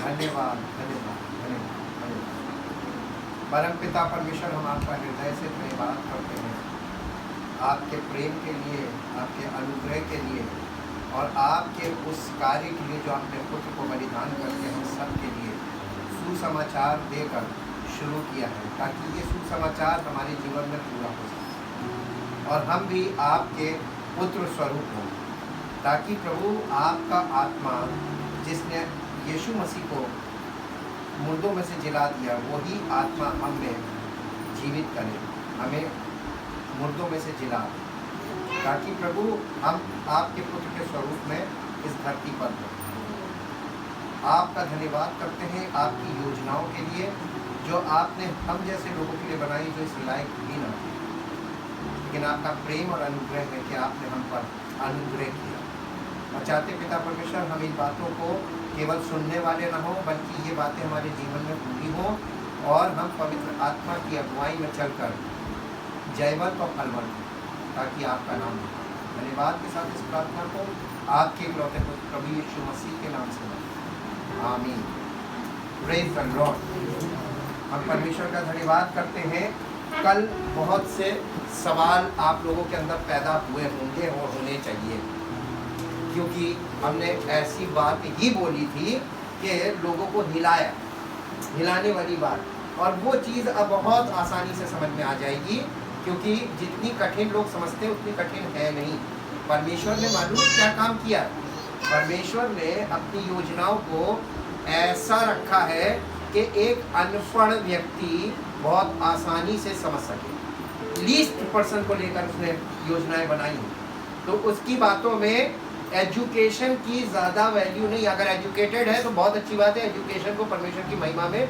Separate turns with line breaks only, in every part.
धन्यवाद धन्यवाद धन्यवाद धन्यवाद। परमपिता परमेश्वर, हम आपका हृदय से धन्यवाद करते हैं आपके प्रेम के लिए, आपके अनुग्रह के लिए और आपके उस कार्य के लिए जो आपने पुत्र को बलिदान करके हम सब के लिए सुसमाचार देकर शुरू किया है, ताकि ये सुसमाचार हमारे जीवन में पूरा हो सके और हम भी आपके पुत्र स्वरूप हों, ताकि प्रभु आपका आत्मा जिसने यीशु मसीह को मुर्दों में से जिला दिया, वही आत्मा हम में जीवित करे, हमें मुर्दों में से जिला, ताकि प्रभु हम आपके पुत्र के स्वरूप में इस धरती पर हों। आपका धन्यवाद करते हैं आपकी योजनाओं के लिए जो आपने हम जैसे लोगों के लिए बनाई, जो इस लायक भी ना थी, लेकिन आपका प्रेम और अनुग्रह है कि आपने हम पर अनुग्रह किया। और चाहते पिता परमेश्वर, हम इन बातों को केवल सुनने वाले ना हो, बल्कि ये बातें हमारे जीवन में पूरी हों और हम पवित्र आत्मा की अगुवाई में चलकर जयवंत और फलवंत, ताकि आपका नाम हो। धन्यवाद के साथ इस प्रार्थना को आपके इकलौते पुत्र प्रभु यीशु मसीह के नाम से मांगते, आमीन। Praise the Lord. हम परमेश्वर का धन्यवाद करते हैं। कल बहुत से सवाल आप लोगों के अंदर पैदा हुए होंगे और होने चाहिए, क्योंकि हमने ऐसी बात ही बोली थी कि लोगों को हिलाने वाली बात, और वो चीज़ अब बहुत आसानी से समझ में आ जाएगी, क्योंकि जितनी कठिन लोग समझते हैं उतनी कठिन है नहीं। परमेश्वर ने मालूम क्या काम किया, परमेश्वर ने अपनी योजनाओं को ऐसा रखा है कि एक अनपढ़ व्यक्ति बहुत आसानी से समझ सके। लीस्ट पर्सन को लेकर उसने योजनाएं बनाई, तो उसकी बातों में एजुकेशन की ज़्यादा वैल्यू नहीं। अगर एजुकेटेड है तो बहुत अच्छी बात है, एजुकेशन को परमेश्वर की महिमा में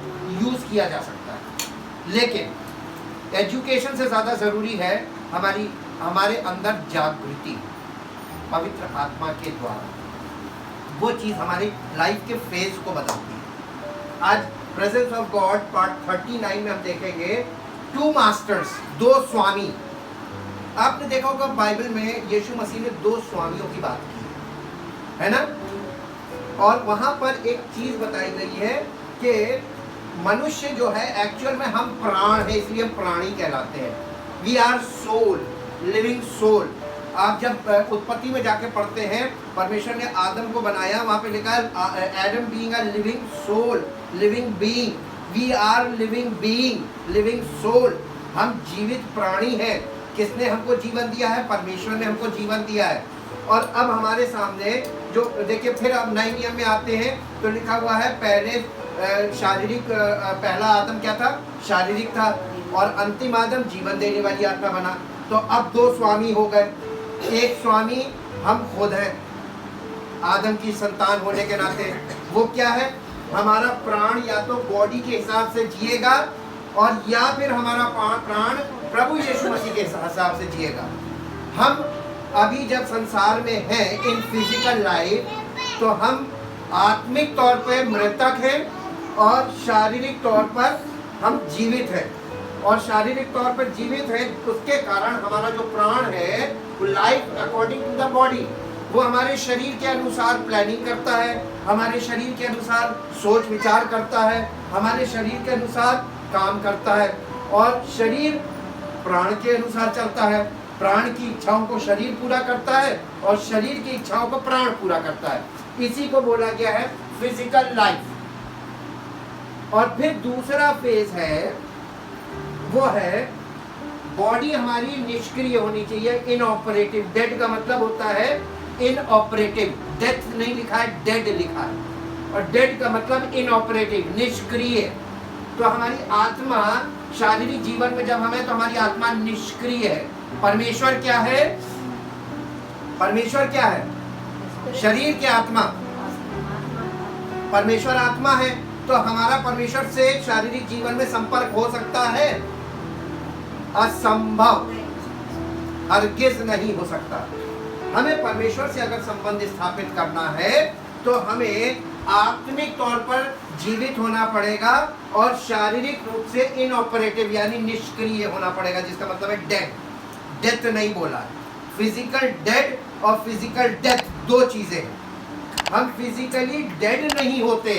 यूज़ किया जा सकता है, लेकिन एजुकेशन से ज़्यादा ज़रूरी है हमारे अंदर जागृति पवित्र आत्मा के द्वारा। वो चीज़ हमारी लाइफ के फेज को बताती है। आज प्रेजेंस ऑफ गॉड पार्ट 39 में हम देखेंगे 2 मास्टर्स, 2 स्वामी। आपने देखा होगा बाइबल में यीशु मसीह ने 2 स्वामियों की बात की है ना, और वहां पर एक चीज बताई गई है कि मनुष्य जो है एक्चुअल में हम प्राण है, इसलिए हम प्राणी कहलाते हैं। We are soul, living soul. आप जब उत्पत्ति में जाके पढ़ते हैं, परमेश्वर ने आदम को बनाया, वहां पे लिखा है Adam being a living soul, living being. We are living being, living soul. हम जीवित प्राणी हैं। किसने हमको जीवन दिया है? परमेश्वर ने हमको जीवन दिया है। और अब हमारे सामने जो देखिए, फिर अब नए नियम में आते हैं तो लिखा हुआ है पहले शारीरिक, पहला आदम क्या था? शारीरिक था, और अंतिम आदम जीवन देने वाली आत्मा बना। तो अब 2 स्वामी हो गए। एक स्वामी हम खुद हैं, आदम की संतान होने के नाते। वो क्या है? हमारा प्राण या तो बॉडी के हिसाब से जिएगा, और या फिर हमारा प्राण प्रभु यीशु मसीह के हिसाब से जिएगा। हम अभी जब संसार में हैं इन फिजिकल लाइफ, तो हम आत्मिक तौर पर मृतक हैं और शारीरिक तौर पर हम जीवित हैं। और शारीरिक तौर पर जीवित हैं, उसके कारण हमारा जो प्राण है वो life according to the body, वो हमारे शरीर के अनुसार प्लानिंग करता है, हमारे शरीर के अनुसार सोच विचार करता है, हमारे शरीर के अनुसार काम करता है। और शरीर प्राण के अनुसार चलता है, प्राण की इच्छाओं को शरीर पूरा करता है, और शरीर की इच्छाओं को प्राण पूरा करता है। इसी को बोला गया है फिजिकल लाइफ। और फिर दूसरा फेज है, वो है बॉडी हमारी निष्क्रिय होनी चाहिए, इनऑपरेटिव। डेड का मतलब होता है इनऑपरेटिव। डेथ नहीं लिखा है, डेड लिखा है, और डेड का मतलब इनऑपरेटिव, निष्क्रिय। तो हमारी आत्मा शारीरिक जीवन में जब हम हैं तो हमारी आत्मा निष्क्रिय है। परमेश्वर क्या है? परमेश्वर क्या है? शरीर की आत्मा। परमेश्वर आत्मा है, तो हमारा परमेश्वर से शारीरिक जीवन में संपर्क हो सकता है? असंभव, हरगिज नहीं हो सकता। हमें परमेश्वर से अगर संबंध स्थापित करना है तो हमें आत्मिक तौर पर जीवित होना पड़ेगा, और शारीरिक रूप से इनऑपरेटिव यानी निष्क्रिय होना पड़ेगा, जिसका मतलब है डेड। डेथ नहीं बोला है, फिजिकल डेड और फिजिकल डेथ 2 चीजें हैं। हम फिजिकली डेड नहीं होते,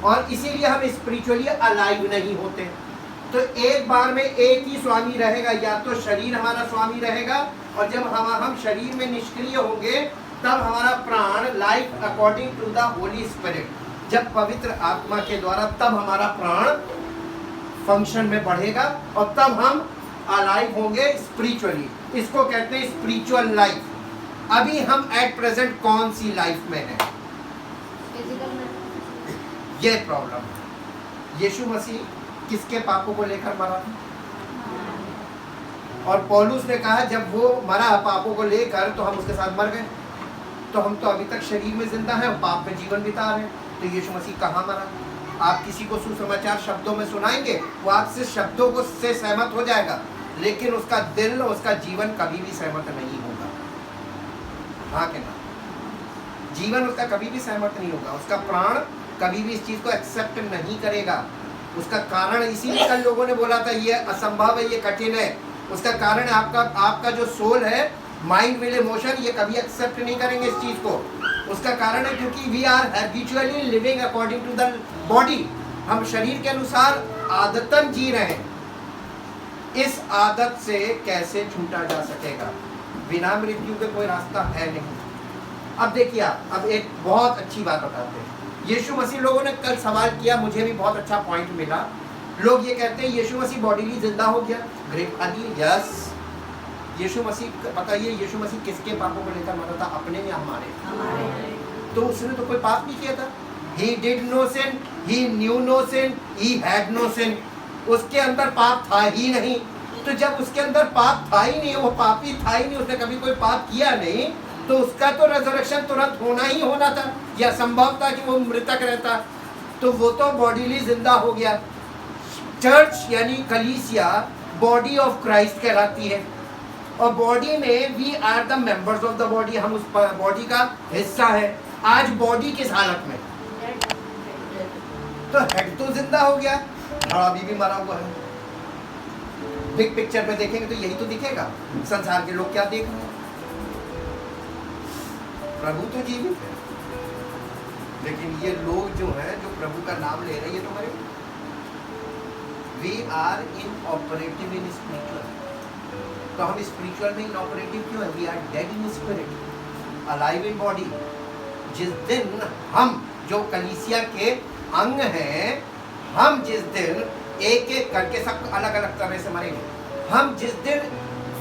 और इसीलिए हम स्पिरिचुअली अलाइव नहीं होते। तो एक बार में एक ही स्वामी रहेगा, या तो शरीर हमारा स्वामी रहेगा, और जब हम शरीर में निष्क्रिय होंगे तब हमारा प्राण life according to the Holy Spirit, जब पवित्र आत्मा के द्वारा, तब हमारा प्राण फंक्शन में बढ़ेगा और तब हम अलाइव होंगे स्पिरिचुअली। इसको कहते हैं स्पिरिचुअल लाइफ। अभी हम एट प्रेजेंट कौन सी लाइफ में हैं? ये प्रॉब्लम है। यीशु मसीह किसके पापों को लेकर मरा? और पौलुस ने कहा जब वो मरा पापों को लेकर तो हम उसके साथ मर गए। तो हम तो अभी तक शरीर में जिंदा हैं और पाप में जीवन बिता रहे हैं। तो यीशु मसीह कहाँ मरा? आप किसी को सुसमाचार शब्दों में सुनाएंगे, वो आपसे शब्दों को से सहमत हो जाएगा, लेकिन उसका दिल, उसका जीवन कभी भी सहमत नहीं होगा। हाँ कि ना? जीवन उसका कभी भी सहमत नहीं होगा। उसका प्राण कभी भी इस चीज को एक्सेप्ट नहीं करेगा। उसका कारण, इसीलिए कल लोगों ने बोला था ये असंभव है, ये कठिन है। उसका कारण आपका जो सोल है, माइंड, विल, इमोशन, ये कभी एक्सेप्ट नहीं करेंगे इस चीज को। उसका कारण है क्योंकि we are habitually living according to the body. हम शरीर के अनुसार आदतन जी रहे हैं। इस आदत से कैसे छूटा जा सकेगा? बिना मृत्यु के कोई रास्ता है नहीं। अब देखिए आप, अब एक बहुत अच्छी बात बताते हैं। यीशु मसीह, लोगों ने कल सवाल किया, मुझे भी बहुत अच्छा पॉइंट मिला। लोग ये कहते हैं यीशु मसीह बॉडीली जिंदा हो गया, ग्रेव खाली। यस, यीशु मसीह, बताइए यीशु मसीह किसके पापों को लेकर मरा था? अपने या हमारे? तो उसने तो कोई पाप नहीं किया था। He did no sin, he knew no sin, he had no sin। उसके अंदर पाप था ही नहीं। तो जब उसके अंदर पाप था ही नहीं, वो पापी था ही नहीं, उसने कभी कोई पाप किया नहीं, तो उसका तो रेजरेक्शन तुरंत होना ही होना था। यह संभव था कि वो मृतक रहता। तो वो तो बॉडीली जिंदा हो गया। चर्च यानी कलीसिया बॉडी ऑफ क्राइस्ट कहलाती है, और बॉडी में we are the members of the body. हम उस बॉडी का हिस्सा है। आज बॉडी किस हालत में? तो हेड तो जिंदा हो गया, और अभी भी मरा हुआ है। बिग पिक्चर में देखेंगे तो यही तो दिखेगा। संसार के लोग क्या देख रहे हैं? प्रभु तो जीवित है, लेकिन ये लोग जो हैं, जो प्रभु का नाम ले रहे हैं, ये तो मरे। We are inoperative in spiritual. तो हम स्पिरिचुअल में इन ऑपरेटिव क्यों है? We are dead in spirit, alive in body. जिस दिन हम, जो कलीसिया के अंग हैं, हम जिस दिन एक एक करके सब अलग अलग तरह से मरेंगे। हम जिस दिन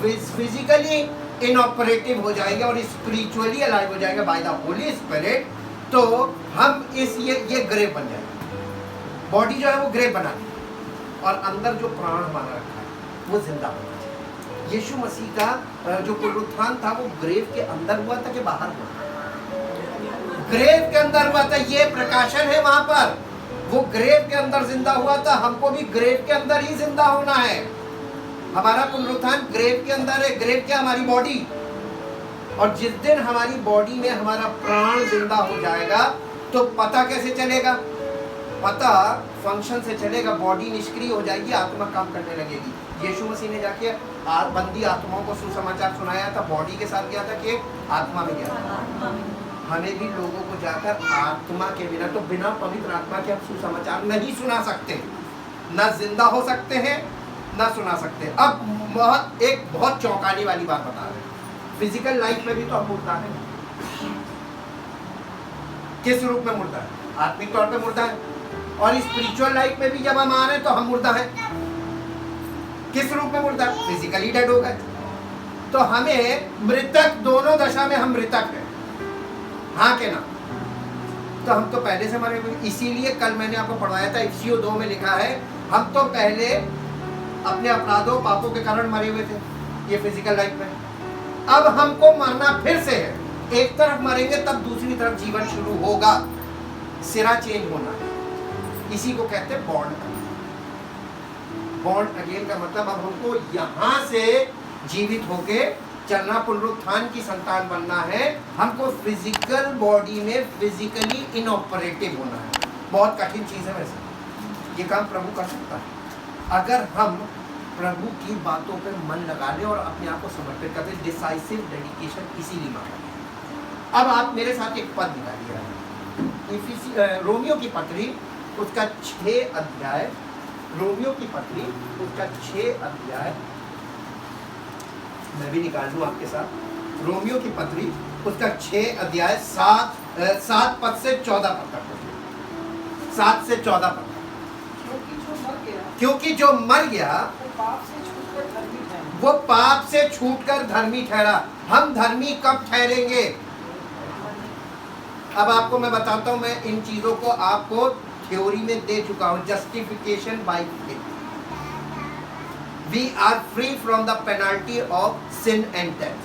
फिजिकली इनऑपरेटिव हो जाएंगे और स्पिरिचुअली अलाइव हो जाएंगे बाय द होली स्पिरिट, तो हम ये ग्रेव बन जाएंगे। बॉडी जो है वो ग्रेव बना दी, और अंदर जो प्राण हमारा रखा है वो जिंदा होना चाहिए। यीशु मसीह का जो पुनरुत्थान था वो ग्रेव के अंदर हुआ था कि बाहर हुआ? ग्रेव के अंदर हुआ था। ये प्रकाशन है वहां पर। वो ग्रेव के अंदर जिंदा हुआ था। हमको भी ग्रेव के अंदर ही जिंदा होना है। हमारा पुनरुत्थान ग्रेव के अंदर है। ग्रेव क्या? हमारी बॉडी। और जिस दिन हमारी बॉडी में हमारा प्राण जिंदा हो जाएगा तो पता कैसे चलेगा? पता फंक्शन से चलेगा। बॉडी निष्क्रिय हो जाएगी, आत्मा काम करने लगेगी। यीशु मसीह ने जाके बंदी आत्माओं को सुसमाचार सुनाया था। बॉडी के साथ गया था कि आत्मा में गया था? हमें भी लोगों को जाकर आत्मा के बिना, तो बिना पवित्र आत्मा के हम सुसमाचार नहीं सुना सकते। न जिंदा हो सकते हैं, न सुना सकते। अब बहुत चौंकाने वाली बात बता रहे हैं। फिजिकल लाइफ में भी तो हम मुर्दा हैं। किस रूप में मुर्दा है? आत्मिक तौर पे मुर्दा है। और स्पिरिचुअल लाइफ में भी जब हम आ रहे हैं तो हम मुर्दा हैं। किस रूप में मुर्दा? फिजिकली डेड हो गए। तो हमें मृतक, दोनों दशा में हम मृतक हैं। हाँ के ना? तो हम तो पहले से मरे हुए। इसीलिए कल मैंने आपको पढ़वाया था, इफिसियों 2 में लिखा है, हम तो पहले अपने अपराधों पापों के कारण मरे हुए थे, ये फिजिकल लाइफ में। अब हमको मरना फिर से है। एक तरफ मरेंगे तब दूसरी तरफ जीवन शुरू होगा। सिरा चेंज होना है। इसी को कहते हैं बॉर्न अगेन। बॉर्न अगेन का मतलब अब हमको यहां से जीवित होके चलना, पुनरुत्थान की संतान बनना है। हमको फिजिकल बॉडी में फिजिकली इनऑपरेटिव होना है। बहुत कठिन चीज है वैसे। ये काम प्रभु कर सकता है अगर हम प्रभु की बातों पे मन लगा लें और अपने आप को समर्पित कर दें। डिसाइसिव डेडिकेशन इसीलिए मांगा। अब आप मेरे साथ एक पद निकालिए, रोमियो की पत्री उसका 6 अध्याय, रोमियो की पत्री उसका 6 अध्याय, मैं भी निकाल लूं आपके साथ, रोमियो की पत्री उसका 6 अध्याय 7 पद से 14 पद तक, 7 से 14 पद। क्योंकि जो मर गया वो पाप से छूटकर धर्मी ठहरा। हम धर्मी कब ठहरेंगे? अब आपको मैं बताता हूं, मैं इन चीजों को आपको थ्योरी में दे चुका हूं। Justification by faith, we are free from the penalty of sin and death.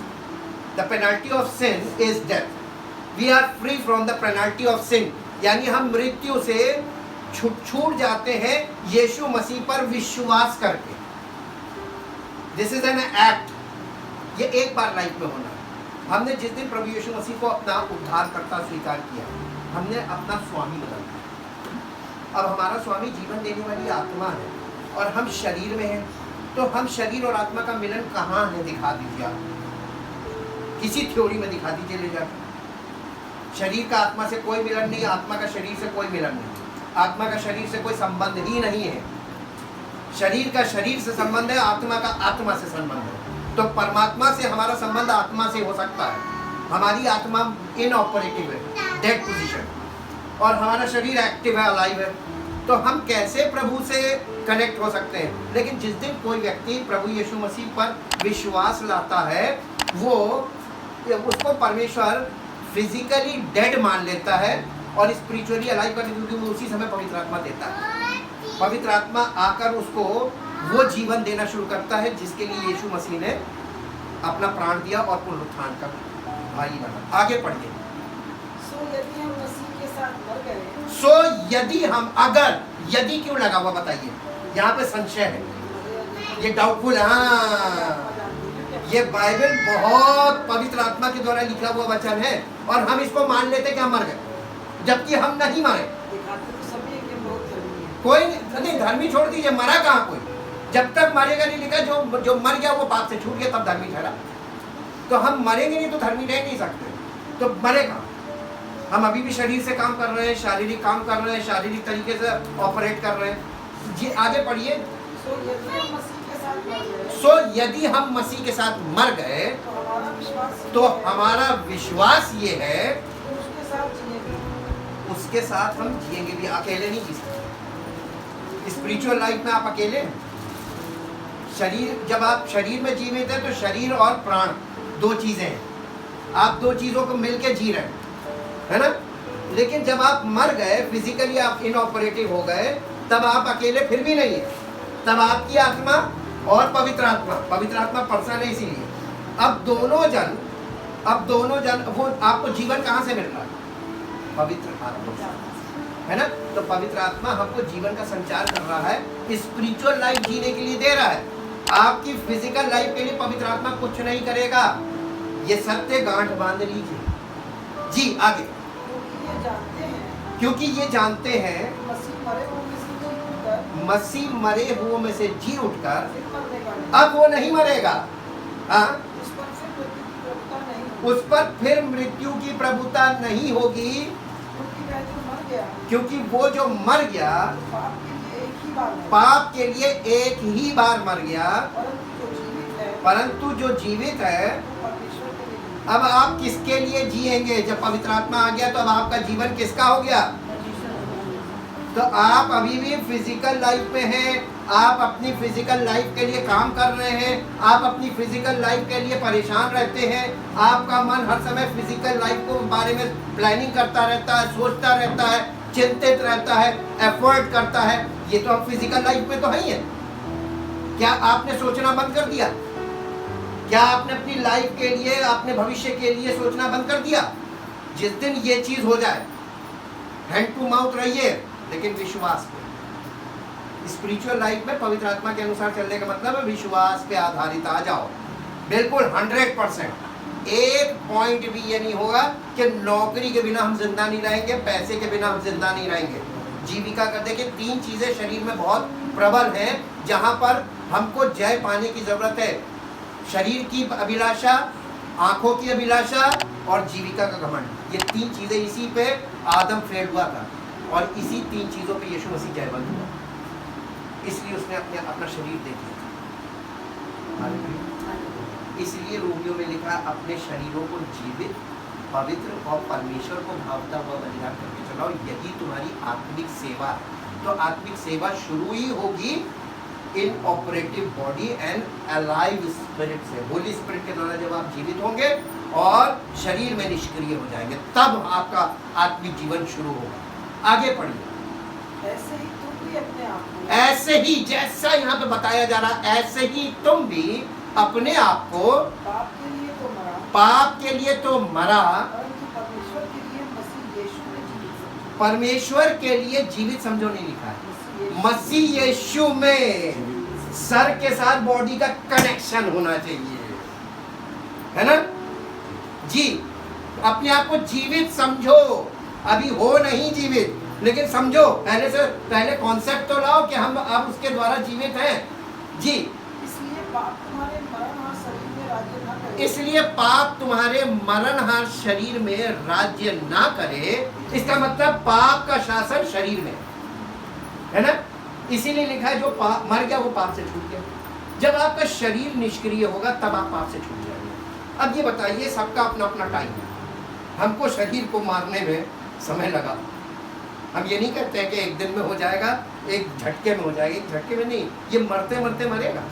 The penalty of sin is death. We are free from the penalty of sin, यानी हम मृत्यु से छूट जाते हैं यीशु मसीह पर विश्वास करके। दिस इज एन एक्ट, ये एक बार लाइफ में होना है। हमने जिस दिन प्रभु यीशु मसीह को अपना उद्धारकर्ता स्वीकार किया, हमने अपना स्वामी बदल दिया। अब हमारा स्वामी जीवन देने वाली आत्मा है और हम शरीर में हैं, तो हम शरीर और आत्मा का मिलन कहाँ है? दिखा दीजिए आप, किसी थ्योरी में दिखा दीजिए ले जाकर। शरीर का आत्मा से कोई मिलन नहीं, आत्मा का शरीर से कोई मिलन नहीं, आत्मा का शरीर से कोई संबंध ही नहीं है। शरीर का शरीर से संबंध है, आत्मा का आत्मा से संबंध है। तो परमात्मा से हमारा संबंध आत्मा से हो सकता है। हमारी आत्मा इनऑपरेटिव है, डेड पोजीशन, और हमारा शरीर एक्टिव है, अलाइव है। तो हम कैसे प्रभु से कनेक्ट हो सकते हैं? लेकिन जिस दिन कोई व्यक्ति प्रभु यीशु मसीह पर विश्वास लाता है, वो उसको परमेश्वर फिजिकली डेड मान लेता है और स्पिरिचुअली अलाइव करने, क्योंकि वो उसी समय पवित्र आत्मा देता है। पवित्र आत्मा आकर उसको वो जीवन देना शुरू करता है जिसके लिए यीशु मसीह ने अपना प्राण दिया और पुनरुत्थान का भागी बना। आगे पढ़िए।
यदि हम मसीह के साथ मर गए,
यदि हम, अगर, यदि क्यों लगा हुआ बताइए? यहाँ पे संशय है, ये डाउटफुल है। हाँ, ये बाइबल बहुत पवित्र आत्मा के द्वारा लिखा हुआ वचन है और हम इसको मान लेते कि हम मर गए, जबकि हम नहीं मरे। कोई नहीं, धर्मी छोड़ दीजिए, मरा कहाँ कोई? जब तक मरेगा नहीं लिखा, जो मर गया वो पाप से छूट गया, तब धर्मी ठहरा। तो हम मरेंगे नहीं तो धर्मी रह नहीं सकते, तो मरेगा। हम अभी भी शरीर से काम कर रहे हैं, शारीरिक काम कर रहे हैं, शारीरिक तरीके से ऑपरेट कर रहे हैं। जी आगे पढ़िए। यदि हम मसीह के साथ मर गए तो हमारा विश्वास ये है उसके साथ हम जिएंगे भी। अकेले नहीं जी सकते। स्पिरिचुअल लाइफ में आप अकेले हैं। शरीर, जब आप शरीर में जीवित हैं तो शरीर और प्राण दो चीजें हैं, आप दो चीजों को मिलके जी रहे हैं, है ना? लेकिन जब आप मर गए, फिजिकली आप इनऑपरेटिव हो गए, तब आप अकेले फिर भी नहीं है। तब आपकी आत्मा और पवित्र आत्मा पर्सन है। इसीलिए अब दोनों जन वो आपको जीवन कहाँ से मिल रहा है? पवित्र आत्मा, है ना? तो पवित्र आत्मा हमको जीवन का संचार कर रहा है, स्पिरिचुअल लाइफ जीने के लिए दे रहा है। आपकी फिजिकल लाइफ के लिए पवित्र आत्मा कुछ नहीं करेगा। ये सत्य गांठ बांध लीजिए। जी आगे। क्योंकि ये जानते हैं मसीह मरे हुओं में से जी उठकर अब वो नहीं मरेगा। हाँ, उस पर फिर मृत्यु की प्रभुता नहीं होगी, क्योंकि वो जो मर गया पाप के लिए एक ही बार मर गया, परंतु जो जीवित है, अब आप किसके लिए जिएंगे? जब पवित्र आत्मा आ गया तो अब आपका जीवन किसका हो गया? तो आप अभी भी फिजिकल लाइफ में हैं, आप अपनी फिजिकल लाइफ के लिए काम कर रहे हैं, आप अपनी फिजिकल लाइफ के लिए परेशान रहते हैं, आपका मन हर समय फिजिकल लाइफ को बारे में प्लानिंग करता रहता है, सोचता रहता है, चिंतित रहता है, एफर्ट करता है। ये तो आप फिजिकल लाइफ में तो है ही है। क्या आपने सोचना बंद कर दिया? क्या आपने अपनी लाइफ के लिए, अपने भविष्य के लिए सोचना बंद कर दिया? जिस दिन ये चीज हो जाए, हैंड टू माउथ रहिए, लेकिन विश्वास पे। स्पिरिचुअल लाइफ में पवित्र आत्मा के अनुसार चलने का मतलब है विश्वास पे आधारित आ जाओ, बिल्कुल 100%। एक पॉइंट भी ये नहीं होगा कि नौकरी के बिना हम जिंदा नहीं रहेंगे, पैसे के बिना हम जिंदा नहीं रहेंगे। जीविका का देखिए, 3 चीजें शरीर में बहुत प्रबल हैं जहां पर हमको जय पाने की जरूरत है। शरीर की अभिलाषा, आंखों की अभिलाषा और जीविका का घमंड। ये 3 चीजें, इसी पे आदम फेल हुआ था। और इसी 3 चीज़ों पे यीशु मसीह जयवंत हुआ, इसलिए उसने अपना शरीर दे दिया था। हालेलुया। इसलिए रोमियो में लिखा है, अपने शरीरों को जीवित, पवित्र और परमेश्वर को भावता हुआ बलिदान करके चलाओ, यही तुम्हारी आत्मिक सेवा है। तो आत्मिक सेवा शुरू ही होगी in operative body and alive spirit से। होली स्पिरिट के द्वारा जब आप जीवित होंगे और शरीर में निष्क्रिय हो जाएंगे, तब आपका आत्मिक जीवन शुरू होगा। आगे पढ़िए।
ऐसे ही तुम भी अपने आप को,
ऐसे ही, जैसा यहाँ पे बताया जा रहा, ऐसे ही तुम भी अपने आप को
पाप के लिए तो मरा,
पाप के लिए तो मरा,
परंतु परमेश्वर के लिए मसीह यीशु में जीवित समझो।
परमेश्वर के लिए जीवित समझो नहीं लिखा है, मसीह यीशु में सर के साथ बॉडी का कनेक्शन होना चाहिए, है ना जी। अपने आप को जीवित समझो, अभी हो नहीं जीवित, लेकिन समझो, पहले कॉन्सेप्ट तो लाओ कि हम अब उसके द्वारा जीवित हैं जी।
इसलिए पाप तुम्हारे मरणहार शरीर में राज्य न करे,
इसलिए पाप तुम्हारे मरणहार शरीर में राज्य ना करे। इसका मतलब पाप का शासन शरीर में है ना। इसीलिए लिखा है जो पाप मर गया वो पाप से छूट गया। जब आपका शरीर निष्क्रिय होगा तब आप पाप से छूट जाएंगे। अब ये बताइए, सबका अपना अपना टाइम है। हमको शरीर को मारने में समय लगा, हम ये नहीं कहते हैं कि एक दिन में हो जाएगा, एक झटके में हो जाएगा। एक झटके में नहीं, ये मरते मरते मरेगा।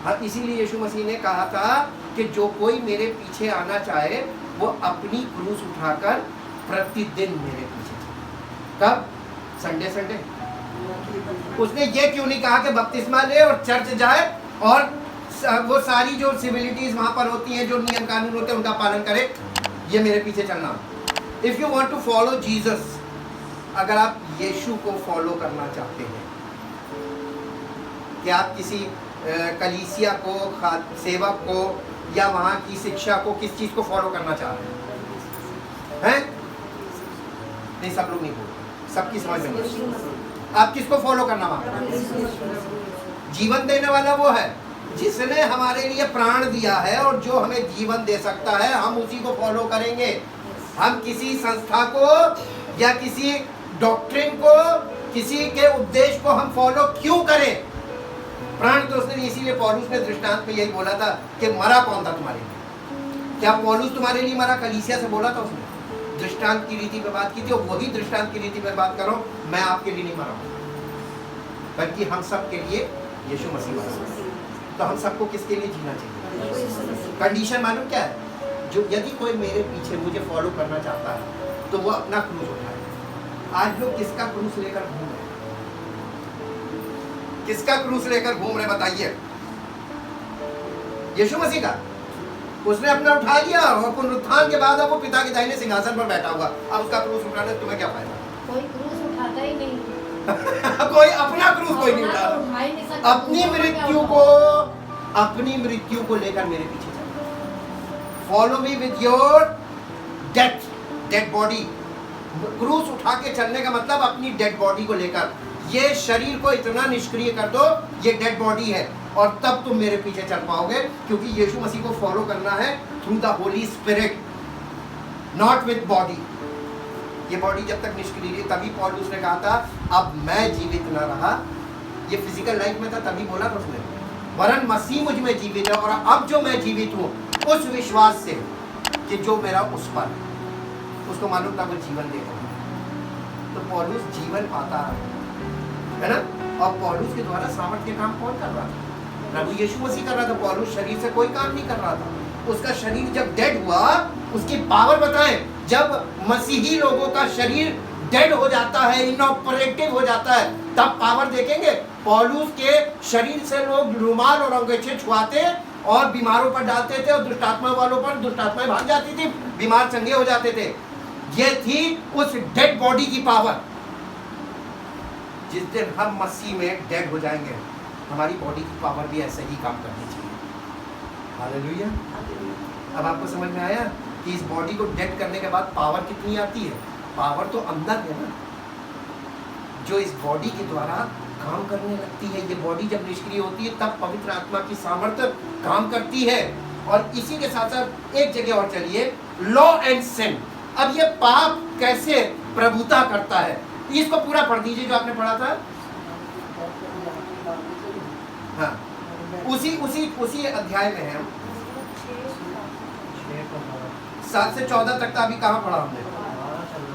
हाँ, इसीलिए यीशु मसीह ने कहा था कि जो कोई मेरे पीछे आना चाहे वो अपनी क्रूस उठाकर प्रतिदिन मेरे पीछे चले। कब? Sunday Sunday. उसने ये क्यों नहीं कहा कि बपतिस्मा ले और चर्च जाए और वो सारी जो सिविलिटीज वहां पर होती हैं, जो नियम कानून होते हैं, उनका पालन करे। ये मेरे पीछे चलना। If you want to follow Jesus, अगर आप यीशु को फॉलो करना चाहते हैं, कि आप किसी कलीसिया को, सेवक को या वहाँ की शिक्षा को, किस चीज़ को फॉलो करना चाह रहे हैं? नहीं, सब लोग नहीं बोलते, सबकी समझ में। आप किसको फॉलो करना मांगते हैं? जीवन देने वाला वो है जिसने हमारे लिए प्राण दिया है, और जो हमें जीवन दे सकता है, हम उसी को फॉलो करेंगे। हम किसी संस्था को या किसी डॉक्ट्रिन को, किसी के उपदेश को हम फॉलो क्यों करें? प्राण तो उसने, इसीलिए पौलुस ने दृष्टांत में यही बोला था कि मरा कौन था तुम्हारे लिए? क्या पौलुस तुम्हारे लिए मरा? कलीसिया से बोला था उसने, दृष्टांत की रीति में बात की थी। और वही दृष्टांत की रीति में बात करो, मैं आपके लिए नहीं मरा हूं, बल्कि हम सब के लिए यीशु मसीह मरा। तो हम सबको किसके लिए जीना चाहिए? कंडीशन मालूम क्या है? जो यदि कोई मेरे पीछे मुझे फॉलो करना चाहता है तो वो अपना क्रूस उठाए। आज लोग किसका क्रूस लेकर घूम रहे हैं? किसका क्रूस लेकर घूम रहे बताइए? यीशु मसीह का। उसने अपना उठा लिया और पुनरुत्थान के बाद अब वो पिता के दाहिने सिंहासन पर बैठा हुआ। अब उसका क्रूस उठाने तुम्हें क्या फायदा?
कोई क्रूस उठाता ही नहीं।
कोई अपना क्रूस कोई नहीं उठा रहा। अपनी मृत्यु को लेकर मेरे पीछे चल। Follow me with your dead body. क्रूस उठा के चलने का मतलब अपनी डेड बॉडी को लेकर, ये शरीर को इतना निष्क्रिय कर दो, ये डेड बॉडी है, और तब तुम मेरे पीछे चल पाओगे। क्योंकि यीशु मसीह को फॉलो करना है through the Holy spirit, not with body. ये बॉडी जब तक निष्क्रिय रही, तभी पौलुस ने कहा था अब मैं जीवित न रहा, ये फिजिकल लाइफ में था तभी बोला था उसने, वरन मसीह मुझ में जीवित है। और अब जो मैं जीवित हूँ उस विश्वास से कि जो मेरा उस पर, उसको मालूम था वो जीवन देगा। तो पौलुस जीवन पाता है ना। और पौलुस के द्वारा सामर्थ्य के काम कौन कर रहा था? प्रभु यीशु मसीह कर रहा था। पौलुस शरीर से कोई काम नहीं कर रहा था। उसका शरीर जब डेड हुआ, उसकी पावर बताएं, जब मसीही लोगों का शरीर डेड हो जाता है, इनऑपरेटिव हो जाता है, तब पावर देखेंगे। पौलुस के शरीर से लोग रुमाल और अंगूठे छुआते और बीमारों पर डालते थे, और दुष्टात्मा वालों पर दुष्टात्माएं भाग जाती थी, बीमार चंगे हो जाते थे। ये थी उस डेड बॉडी की पावर। जिस दिन हम मसीह में डेड हो जाएंगे, हमारी बॉडी की पावर भी ऐसे ही काम करनी चाहिए। हालेलुया। अब आपको समझ में आया कि इस बॉडी को डेड करने के बाद पावर कितनी आती है? पावर तो अंदर है ना, जो इस बॉडी के द्वारा काम करने लगती है। ये बॉडी जब निष्क्रिय होती है तब पवित्र आत्मा की सामर्थ्य काम करती है। और इसी के साथ साथ एक जगह और चलिए, लॉ एंड सिन। अब ये पाप कैसे प्रभुता करता है, इसको पूरा पढ़ दीजिए जो आपने पढ़ा था। हाँ, उसी अध्याय में है हम। 7 से 14 तक का अभी कहाँ पढ़ा हमने?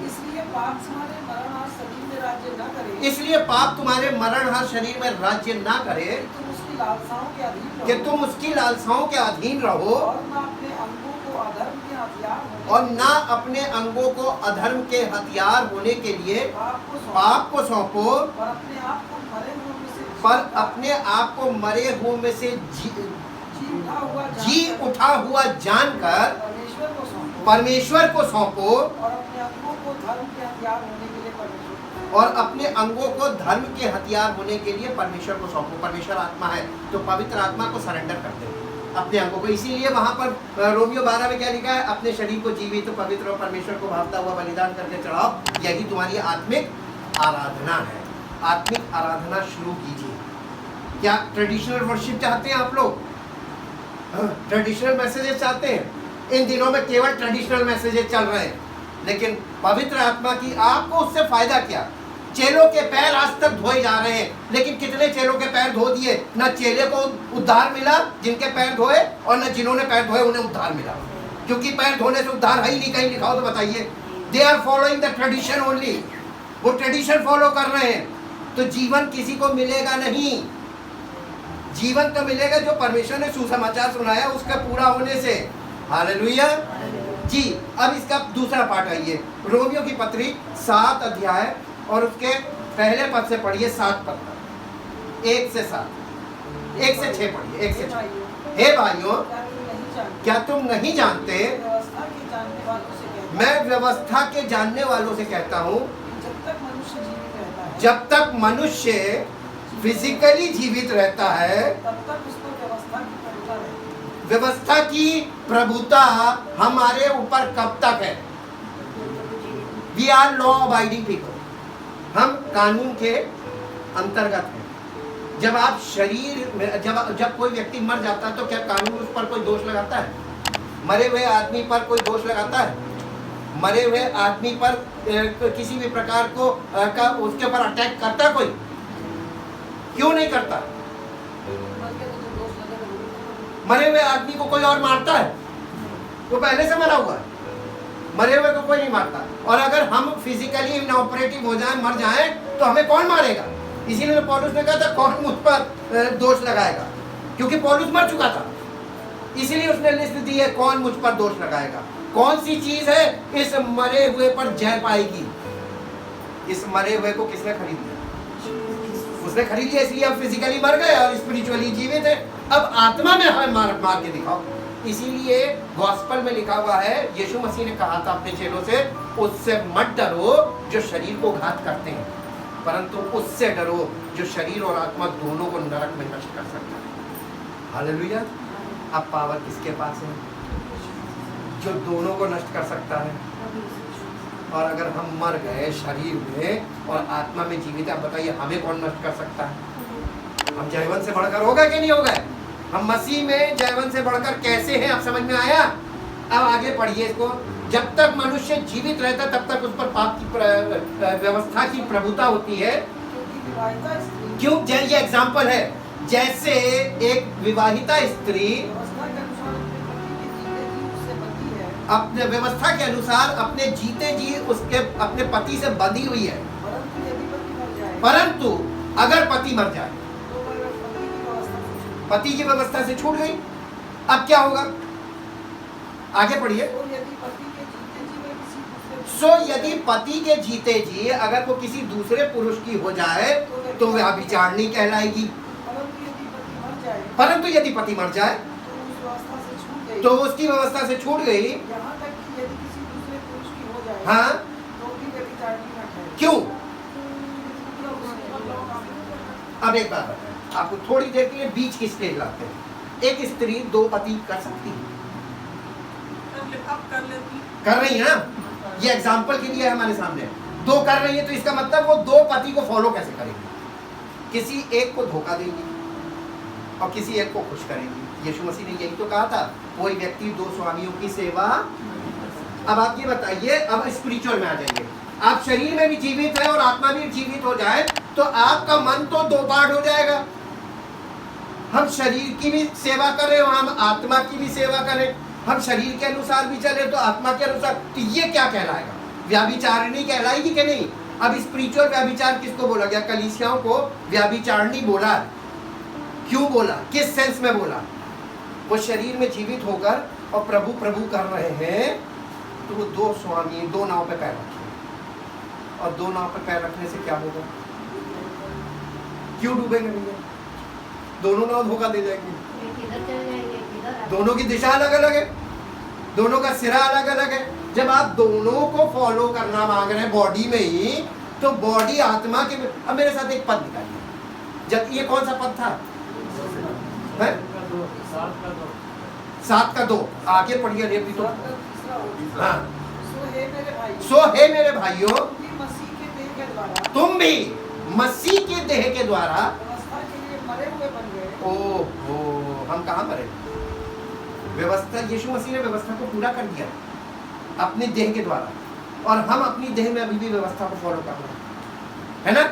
इसलिए पाप तुम्हारे मरणहार शरीर में राज्य न करे,
इसलिए पाप तुम्हारे मरणहार शरीर में राज्य ना करे
तुम उसकी लालसाओं के अधीन रहो,
कि तुम उसकी लालसाओं के अधीन रहो
और न अपने अंगों को अधर्म के हथियार होने
और ना अपने अंगों को अधर्म के हथियार होने के लिए पाप को सौंपो,
पर अपने आप को मरे हुओं में से
पर अपने आप को मरे हुओं में से जी उठा हुआ जानकर
परमेश्वर को सौंपो,
और अपने अंगों को धर्म के हथियार होने के लिए परमेश्वर को सौंपो। परमेश्वर आत्मा है तो पवित्र आत्मा को सरेंडर कर दे अपने अंगों को। इसीलिए वहां पर रोमियो 12 में क्या लिखा है? अपने शरीर को जीवित तो पवित्र और परमेश्वर को भावता हुआ बलिदान करके चढ़ाओ, यही तुम्हारी आत्मिक आराधना है। आत्मिक आराधना शुरू कीजिए। क्या ट्रेडिशनल वर्शिप चाहते हैं आप लोग? ट्रेडिशनल मैसेजेस चाहते हैं? इन दिनों में केवल ट्रेडिशनल मैसेजेस चल रहे हैं, लेकिन पवित्र आत्मा की आपको उससे फायदा क्या? चेलों के पैर आज तक धोए जा रहे हैं, लेकिन कितने चेलों के पैर धो दिए? न चेले को उद्धार मिला जिनके पैर धोए, और न जिन्होंने पैर धोए उन्हें उद्धार मिला, क्योंकि पैर धोने से उद्धार है ही नहीं। कहीं लिखा हो तो बताइए। They are following the tradition only, वो ट्रेडिशन फॉलो कर रहे हैं। तो जीवन किसी को मिलेगा नहीं। जीवन तो मिलेगा जो परमेश्वर ने सुसमाचार सुनाया उसका पूरा होने से। हालेलुया जी। अब इसका दूसरा पार्ट आइए, रोमियो की पत्री 7 अध्याय और उसके पहले पद से पढ़िए 7 पद तक, 1 से 7, 1 से 6 पढ़िए, 1 से 6। हे भाइयों, क्या तुम नहीं जानते, मैं व्यवस्था के जानने वालों से कहता हूँ, जब तक मनुष्य फिजिकली जीवित रहता है
तब तक उसको व्यवस्था की प्रभुता है।
व्यवस्था की प्रभुता हमारे ऊपर कब तक है? We are law abiding people, हम कानून के अंतर्गत हैं। जब आप शरीर में जब कोई व्यक्ति मर जाता है तो क्या कानून उस पर कोई दोष लगाता है? मरे हुए आदमी पर कोई दोष लगाता है? मरे हुए आदमी पर किसी भी प्रकार को का उसके ऊपर अटैक करता कोई? क्यों नहीं करता? मरे हुए आदमी को कोई और मारता है? वो पहले से मरा हुआ है। मरे हुए को कोई नहीं मारता। और अगर हम फिजिकली इनऑपरेटिव हो जाएं, मर जाएं, तो हमें कौन मारेगा? इसीलिए पौलुस ने कहा था कौन मुझ पर दोष लगाएगा, क्योंकि पौलुस मर चुका था। इसीलिए उसने लिस्ट दी है कौन मुझ पर दोष लगाएगा। कौन सी चीज है इस मरे हुए पर जय पाएगी? इस मरे हुए को किसने खरीद लिया? उसने खरीद लिया, इसलिए अब फिजिकली मर गए और स्पिरिचुअली जीवित है। अब आत्मा में हमें मार के दिखाओ। इसीलिए गॉस्पेल में लिखा हुआ है, यीशु मसीह ने कहा था अपने चेलों से, उससे मत डरो जो शरीर को घात करते हैं, परंतु उससे डरो जो शरीर और आत्मा दोनों को नरक में नष्ट कर सकता है। हालेलुया। अब पावर किसके पास है? जो दोनों को नष्ट कर सकता है। और अगर हम मर गए शरीर में और आत्मा में जीवित है, बताइए हमें कौन नष्ट कर सकता है? हम जयवंत से बढ़कर हो गए कि नहीं हो गए? हम मसीह में जयवंत से बढ़कर कैसे हैं? अब समझ में आया? अब आगे पढ़िए इसको। जब तक मनुष्य जीवित रहता तब तक उस पर पाप की व्यवस्था की प्रभुता होती है। क्यों? ये एग्जाम्पल है। जैसे एक विवाहिता स्त्री अपने व्यवस्था के अनुसार अपने जीते जी उसके अपने पति से बंधी हुई है, परंतु अगर पति मर जाए, पति की व्यवस्था से छूट गई, अब क्या होगा? आगे पढ़िए। सो यदि पति के जीते जी अगर वो किसी दूसरे पुरुष की हो जाए तो वह अभिचारिणी कहलाएगी, परंतु यदि पति मर जाए तो उसकी व्यवस्था से छूट गई।
यहाँ तक कि यदि किसी दूसरे पुरुष की हो जाए,
हाँ,
तो भी व्यभिचारिणी न ठहरे।
क्यों?
उसके
अब एक बात बताएं, आपको थोड़ी देर के लिए बीच की स्टेज लाते हैं। एक स्त्री 2 पति कर सकती है? कर रही है ना? ये एग्जाम्पल के लिए है हमारे सामने। 2 कर रही है तो इसका मतलब वो 2 पति को फॉलो कैसे करेंगी? किसी एक को धोखा देंगी और किसी एक को खुश करेंगी। यीशु मसीह ने यही तो कहा था, कोई व्यक्ति 2 स्वामियों की सेवा। अब आप ये बताइए, अब स्पिरिचुअल में आ जाइए। आप शरीर में भी जीवित है और आत्मा भी जीवित हो जाए तो आपका मन तो दो पार्ट हो जाएगा। हम शरीर की भी सेवा करें और हम आत्मा की भी सेवा करें, हम शरीर के अनुसार भी चले तो आत्मा के अनुसार, तो ये क्या कहलाएगा? व्याभिचारिणी कहलाएगी कि नहीं? अब स्पिरिचुअल व्याभिचार किसको बोला गया? कलीसियाओं को व्याभिचारिणी बोला। क्यों बोला? किस सेंस में बोला? वो शरीर में जीवित होकर और प्रभु प्रभु कर रहे हैं तो वो दो स्वामी, दो नाव पे पैर रखे, और दो नाव पे पैर रखने से क्या होगा? क्यों डूबेंगे भैया? दोनों नाव धोखा दे जाएंगे।
एक इधर चले जाएंगे, एक इधर।
दोनों की दिशा अलग अलग है, दोनों का सिरा अलग अलग है। जब आप दोनों को फॉलो करना मांग रहे हैं बॉडी में ही, तो बॉडी आत्मा के। अब मेरे साथ एक पद निकालिए, जब ये कौन सा पद था? है? 7 का 2 आगे पढ़िए रे भी तो। हाँ, सो हे मेरे भाइयों, तुम भी मसीह के देह के द्वारा
व्यवस्था के लिए मरे हुए बन गए।
ओहो, हम कहाँ मरे? व्यवस्था, यीशु मसीह ने व्यवस्था को पूरा कर दिया अपने देह के द्वारा, और हम अपनी देह में अभी भी व्यवस्था को फॉलो कर रहे हैं, है ना?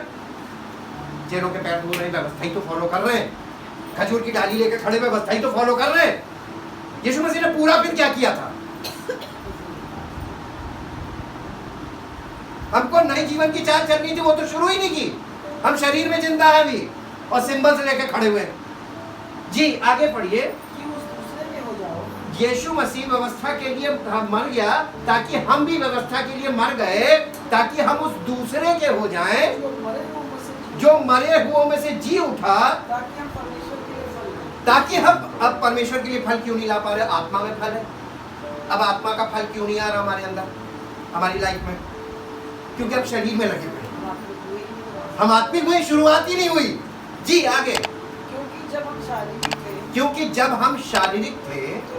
चेलों के पैर धो रहे हैं, व्यवस्था ही तो फॉलो कर रहे हैं। खजूर की डाली लेकर खड़े, व्यवस्था ही तो फॉलो कर रहे हैं। यीशु मसीह ने पूरा फिर क्या किया था? हमको नए जीवन की चाल चलनी थी, वो तो शुरू ही नहीं की। हम शरीर में जिंदा है अभी और सिंबल से लेकर खड़े हुए हैं। जी आगे पढ़िए।
कि उस दूसरे में हो जाओ।
यीशु मसीह व्यवस्था के लिए मर गया ताकि हम भी व्यवस्था के लिए मर गए, ताकि हम उस दूसरे के हो जाएं जो मरे हुओं में से जी उठा,
ताकि हम परमेश्वर के लिए फल दें।
ताकि हम अब परमेश्वर के लिए फल क्यों नहीं ला पा रहे? आत्मा में फल है, अब आत्मा का फल क्यों नहीं आ रहा हमारे अंदर, हमारी लाइफ में? क्योंकि अब शरीर में लगे हुए हैं, हम आत्मिक में शुरुआत ही नहीं हुई। जी आगे।
क्योंकि जब हम शारीरिक थे,
क्योंकि जब हम शारीरिक थे
तो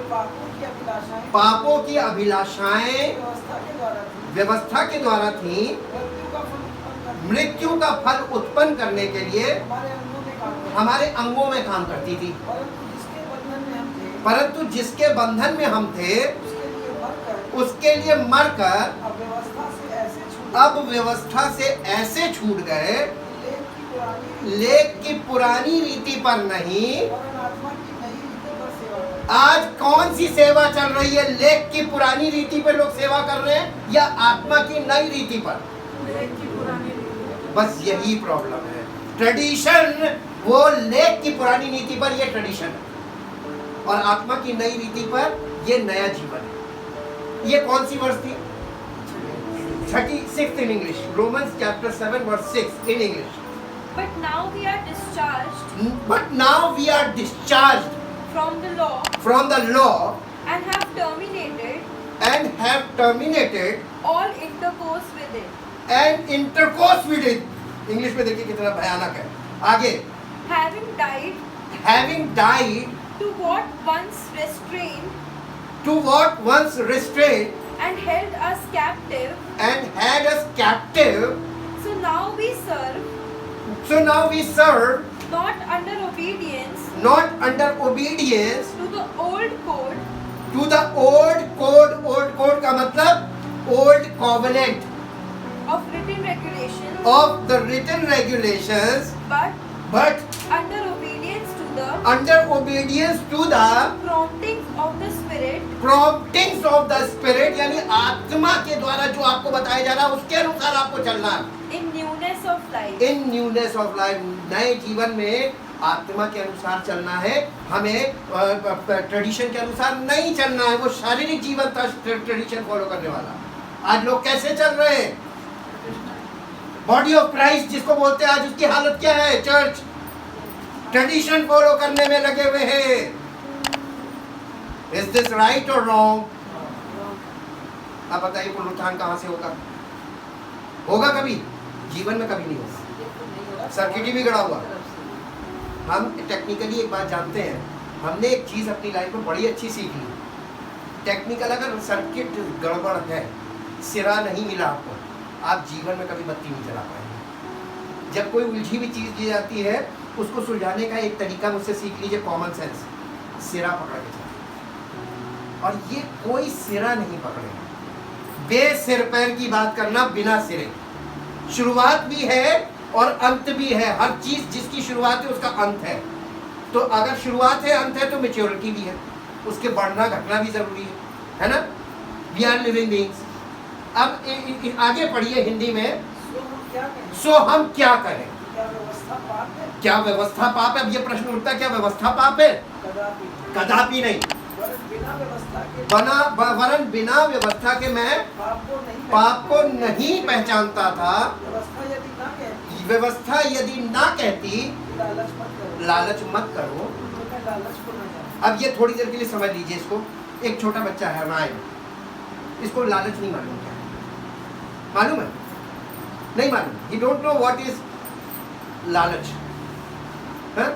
पापों की अभिलाषाएं
व्यवस्था के द्वारा थी,
व्यवस्था के द्वारा थी,
मृत्यु का फल उत्पन्न
मृत्यु का फल उत्पन्न करने
करने
के लिए
हमारे अंगों में काम
हमारे अंगों में काम
करती।
करती थी।
परंतु जिसके बंधन में हम थे,
परंतु जिसके बंधन में हम थे
उसके लिए मरकर
उसके लिए मरकर
अब व्यवस्था से ऐसे छूट
अब व्यवस्था से ऐसे छूट गए,
लेख की पुरानी
लेख की पुरानी रीति पर नहीं।
वरन आत्मा की नई रीति पर सेवा करते।
आज कौन सी सेवा चल रही है? लेख की पुरानी रीति पर लोग सेवा कर रहे हैं या आत्मा की नई रीति पर?
लेख की पुरानी रीति।
बस यही प्रॉब्लम है। ट्रेडिशन, वो लेख की पुरानी नीति पर, ये ट्रेडिशन है, और आत्मा की नई रीति पर ये नया जीवन है। ये कौन सी वर्ष थी? 36 in English. Romans chapter 7 verse 6 in English.
But now we are discharged
But now we are discharged
from the law
from the law
and have terminated
all
intercourse with it,
and intercourse with it. English में देखिए कितना भयानक है। आगे,
having died
having died
to what once restrained
to what once restrained
and held us captive,
and had us captive,
so now we
serve
not under obedience
not under obedience
to the old code
to the old code का मतलब old covenant
of written regulations,
of the written regulations,
but
but
under obedience to the
promptings
promptings
of the spirit, यानी आत्मा के द्वारा जो आपको बताया जा रहा है उसके अनुसार आपको चलना है।
in newness of life.
In newness of life, नए जीवन में आत्मा के अनुसार चलना है। हमें ट्रेडिशन के अनुसार नहीं चलना है। वो शारीरिक जीवन था ट्रेडिशन फॉलो करने वाला। आज लोग कैसे चल रहे हैं? बॉडी ऑफ क्राइस्ट जिसको बोलते हैं, आज उसकी हालत क्या है? चर्च ट्रेडिशन फॉलो करने में लगे हुए हैं। इज दिस राइट और रॉन्ग? आप बताइए, पुनरुत्थान कहाँ से होगा? होगा कभी? जीवन में कभी नहीं होगा। सर्किट ही बिगड़ा हुआ। हम टेक्निकली एक बात जानते हैं, हमने एक चीज़ अपनी लाइफ में बड़ी अच्छी सीख ली। टेक्निकल अगर सर्किट गड़बड़ है, सिरा नहीं मिला आपको, आप जीवन में कभी बत्ती नहीं जला पाएंगे। जब कोई उलझी हुई चीज़ दी जाती है, उसको सुलझाने का एक तरीका मुझसे सीख लीजिए, कॉमन सेंस। सिरा पकड़ के चलिए, और ये कोई सिरा नहीं पकड़ेगा। बेसिर पैर की बात करना, बिना सिरे। शुरुआत भी है और अंत भी है। हर चीज जिसकी शुरुआत है उसका अंत है। तो अगर शुरुआत है, अंत है, तो मेच्योरिटी भी है, उसके बढ़ना घटना भी जरूरी है ना। We are living beings. अब आगे पढ़िए हिंदी में। सो हम क्या करें?
क्या व्यवस्था पाप है?
क्या व्यवस्था पाप है? अब ये प्रश्न उठता है, क्या व्यवस्था पाप है?
कदापि
कदापि नहीं।
वरन बिना व्यवस्था के
वरन बिना व्यवस्था के मैं पाप को नहीं पहचानता था। व्यवस्था यदि ना कहती लालच मत करो। अब ये थोड़ी देर के लिए समझ लीजिए इसको। एक छोटा बच्चा है रायन, इसको लालच नहीं मालूम। क्या है मालूम है? नहीं मालूम। ही डोंट नो व्हाट इज लालच है।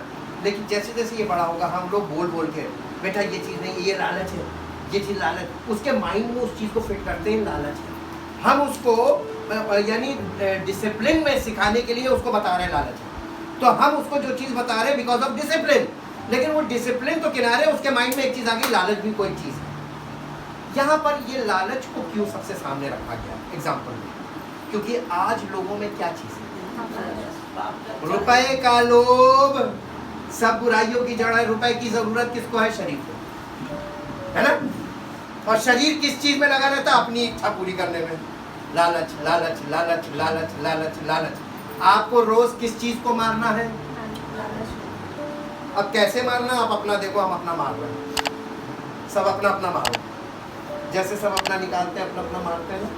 लेकिन जैसे जैसे ये बड़ा होगा, हम लोग बोल बोल के बेटा ये चीज़ नहीं, ये लालच है, ये चीज़ लालच, उसके माइंड में उस चीज़ को फिट करते हैं लालच है। हम उसको यानी डिसिप्लिन में सिखाने के लिए उसको बता रहे हैं लालच है। तो हम उसको जो चीज़ बता रहे हैं बिकॉज ऑफ डिसिप्लिन, लेकिन वो डिसिप्लिन तो किनारे, उसके माइंड में एक चीज़ आ गई, लालच भी कोई चीज़ है। यहाँ पर ये लालच को क्यों सबसे सामने रखा गया एग्जाम्पल में? क्योंकि आज लोगों में क्या चीज़ है? रुपए का लोभ, सब बुराइयों की जड़ है। रुपए की जरूरत किसको है? शरीर को, है ना। और शरीर किस चीज में लगा रहता है? अपनी इच्छा पूरी करने में। लालच लालच लालच लालच लालच लालच। आपको रोज किस चीज को मारना है? अब कैसे मारना? आप अपना देखो, हम अपना मार रहे हैं। सब अपना अपना मारो। जैसे सब अपना निकालते हैं, अपना अपना मारते हैं ना,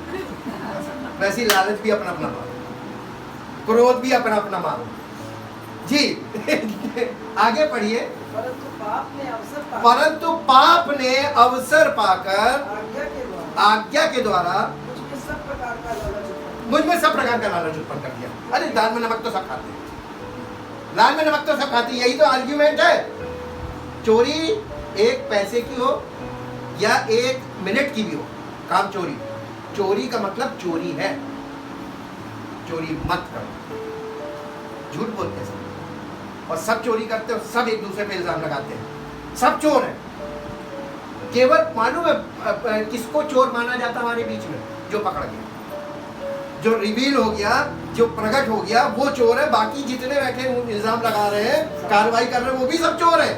वैसे ही लालच भी अपना अपना मारो, क्रोध भी अपना अपना मारो जी। आगे पढ़िए।
परंतु
पाप ने अवसर पाकर आज्ञा के द्वारा
मुझ में सब प्रकार का लालच
उत्पन्न कर दिया। अरे दाल में नमक तो सब खाते हैं, लाल में नमक तो सब खाते हैं। यही तो आर्ग्यूमेंट है। चोरी एक पैसे की हो या एक मिनट की भी हो, काम चोरी। चोरी का मतलब चोरी है। चोरी मत करो। झूठ बोलते हैं सब, और सब चोरी करते हैं, सब एक दूसरे पे इल्जाम लगाते हैं, सब चोर हैं। केवल मालूम है किसको चोर माना जाता हमारे बीच में? जो पकड़ गया, जो रिवील हो गया, जो प्रकट हो गया, वो चोर है। बाकी जितने बैठे इल्जाम लगा रहे हैं, कार्रवाई कर रहे हैं, वो भी सब चोर है।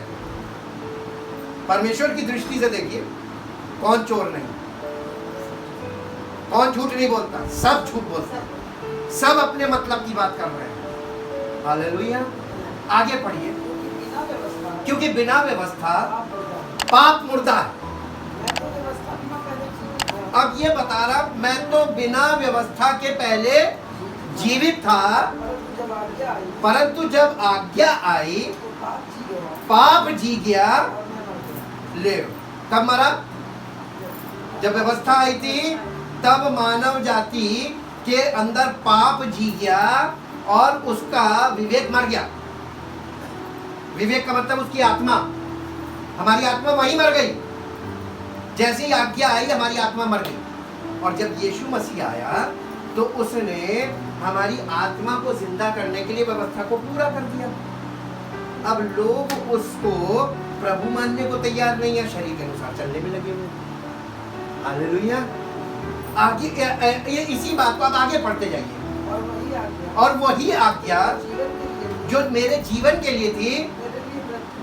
परमेश्वर की दृष्टि से देखिए, कौन चोर नहीं, कौन झूठ नहीं बोलता? सब झूठ बोलता है, सब अपने मतलब की बात कर रहे हैं। हालेलुया। आगे पढ़िए। क्योंकि बिना व्यवस्था पाप मुर्दा है। अब ये बता रहा, मैं तो बिना व्यवस्था के पहले जीवित था, परंतु जब आज्ञा आई पाप जी गया। ले, कब मरा? जब व्यवस्था आई थी तब मानव जाति के अंदर पाप जी गया और उसका विवेक मर गया। विवेक का मतलब उसकी आत्मा, हमारी आत्मा वहीं मर गई। जैसे ही आज्ञा आई हमारी आत्मा मर गई। और जब यीशु मसीह आया तो उसने हमारी आत्मा को जिंदा करने के लिए व्यवस्था को पूरा कर दिया। अब लोग उसको प्रभु मानने को तैयार नहीं है, शरीर के अनुसार चलने में लगे हुए। हालेलुया। आगे ये इसी बात को आप आगे पढ़ते जाइए। और वही आज्ञा जो मेरे जीवन के लिए थी,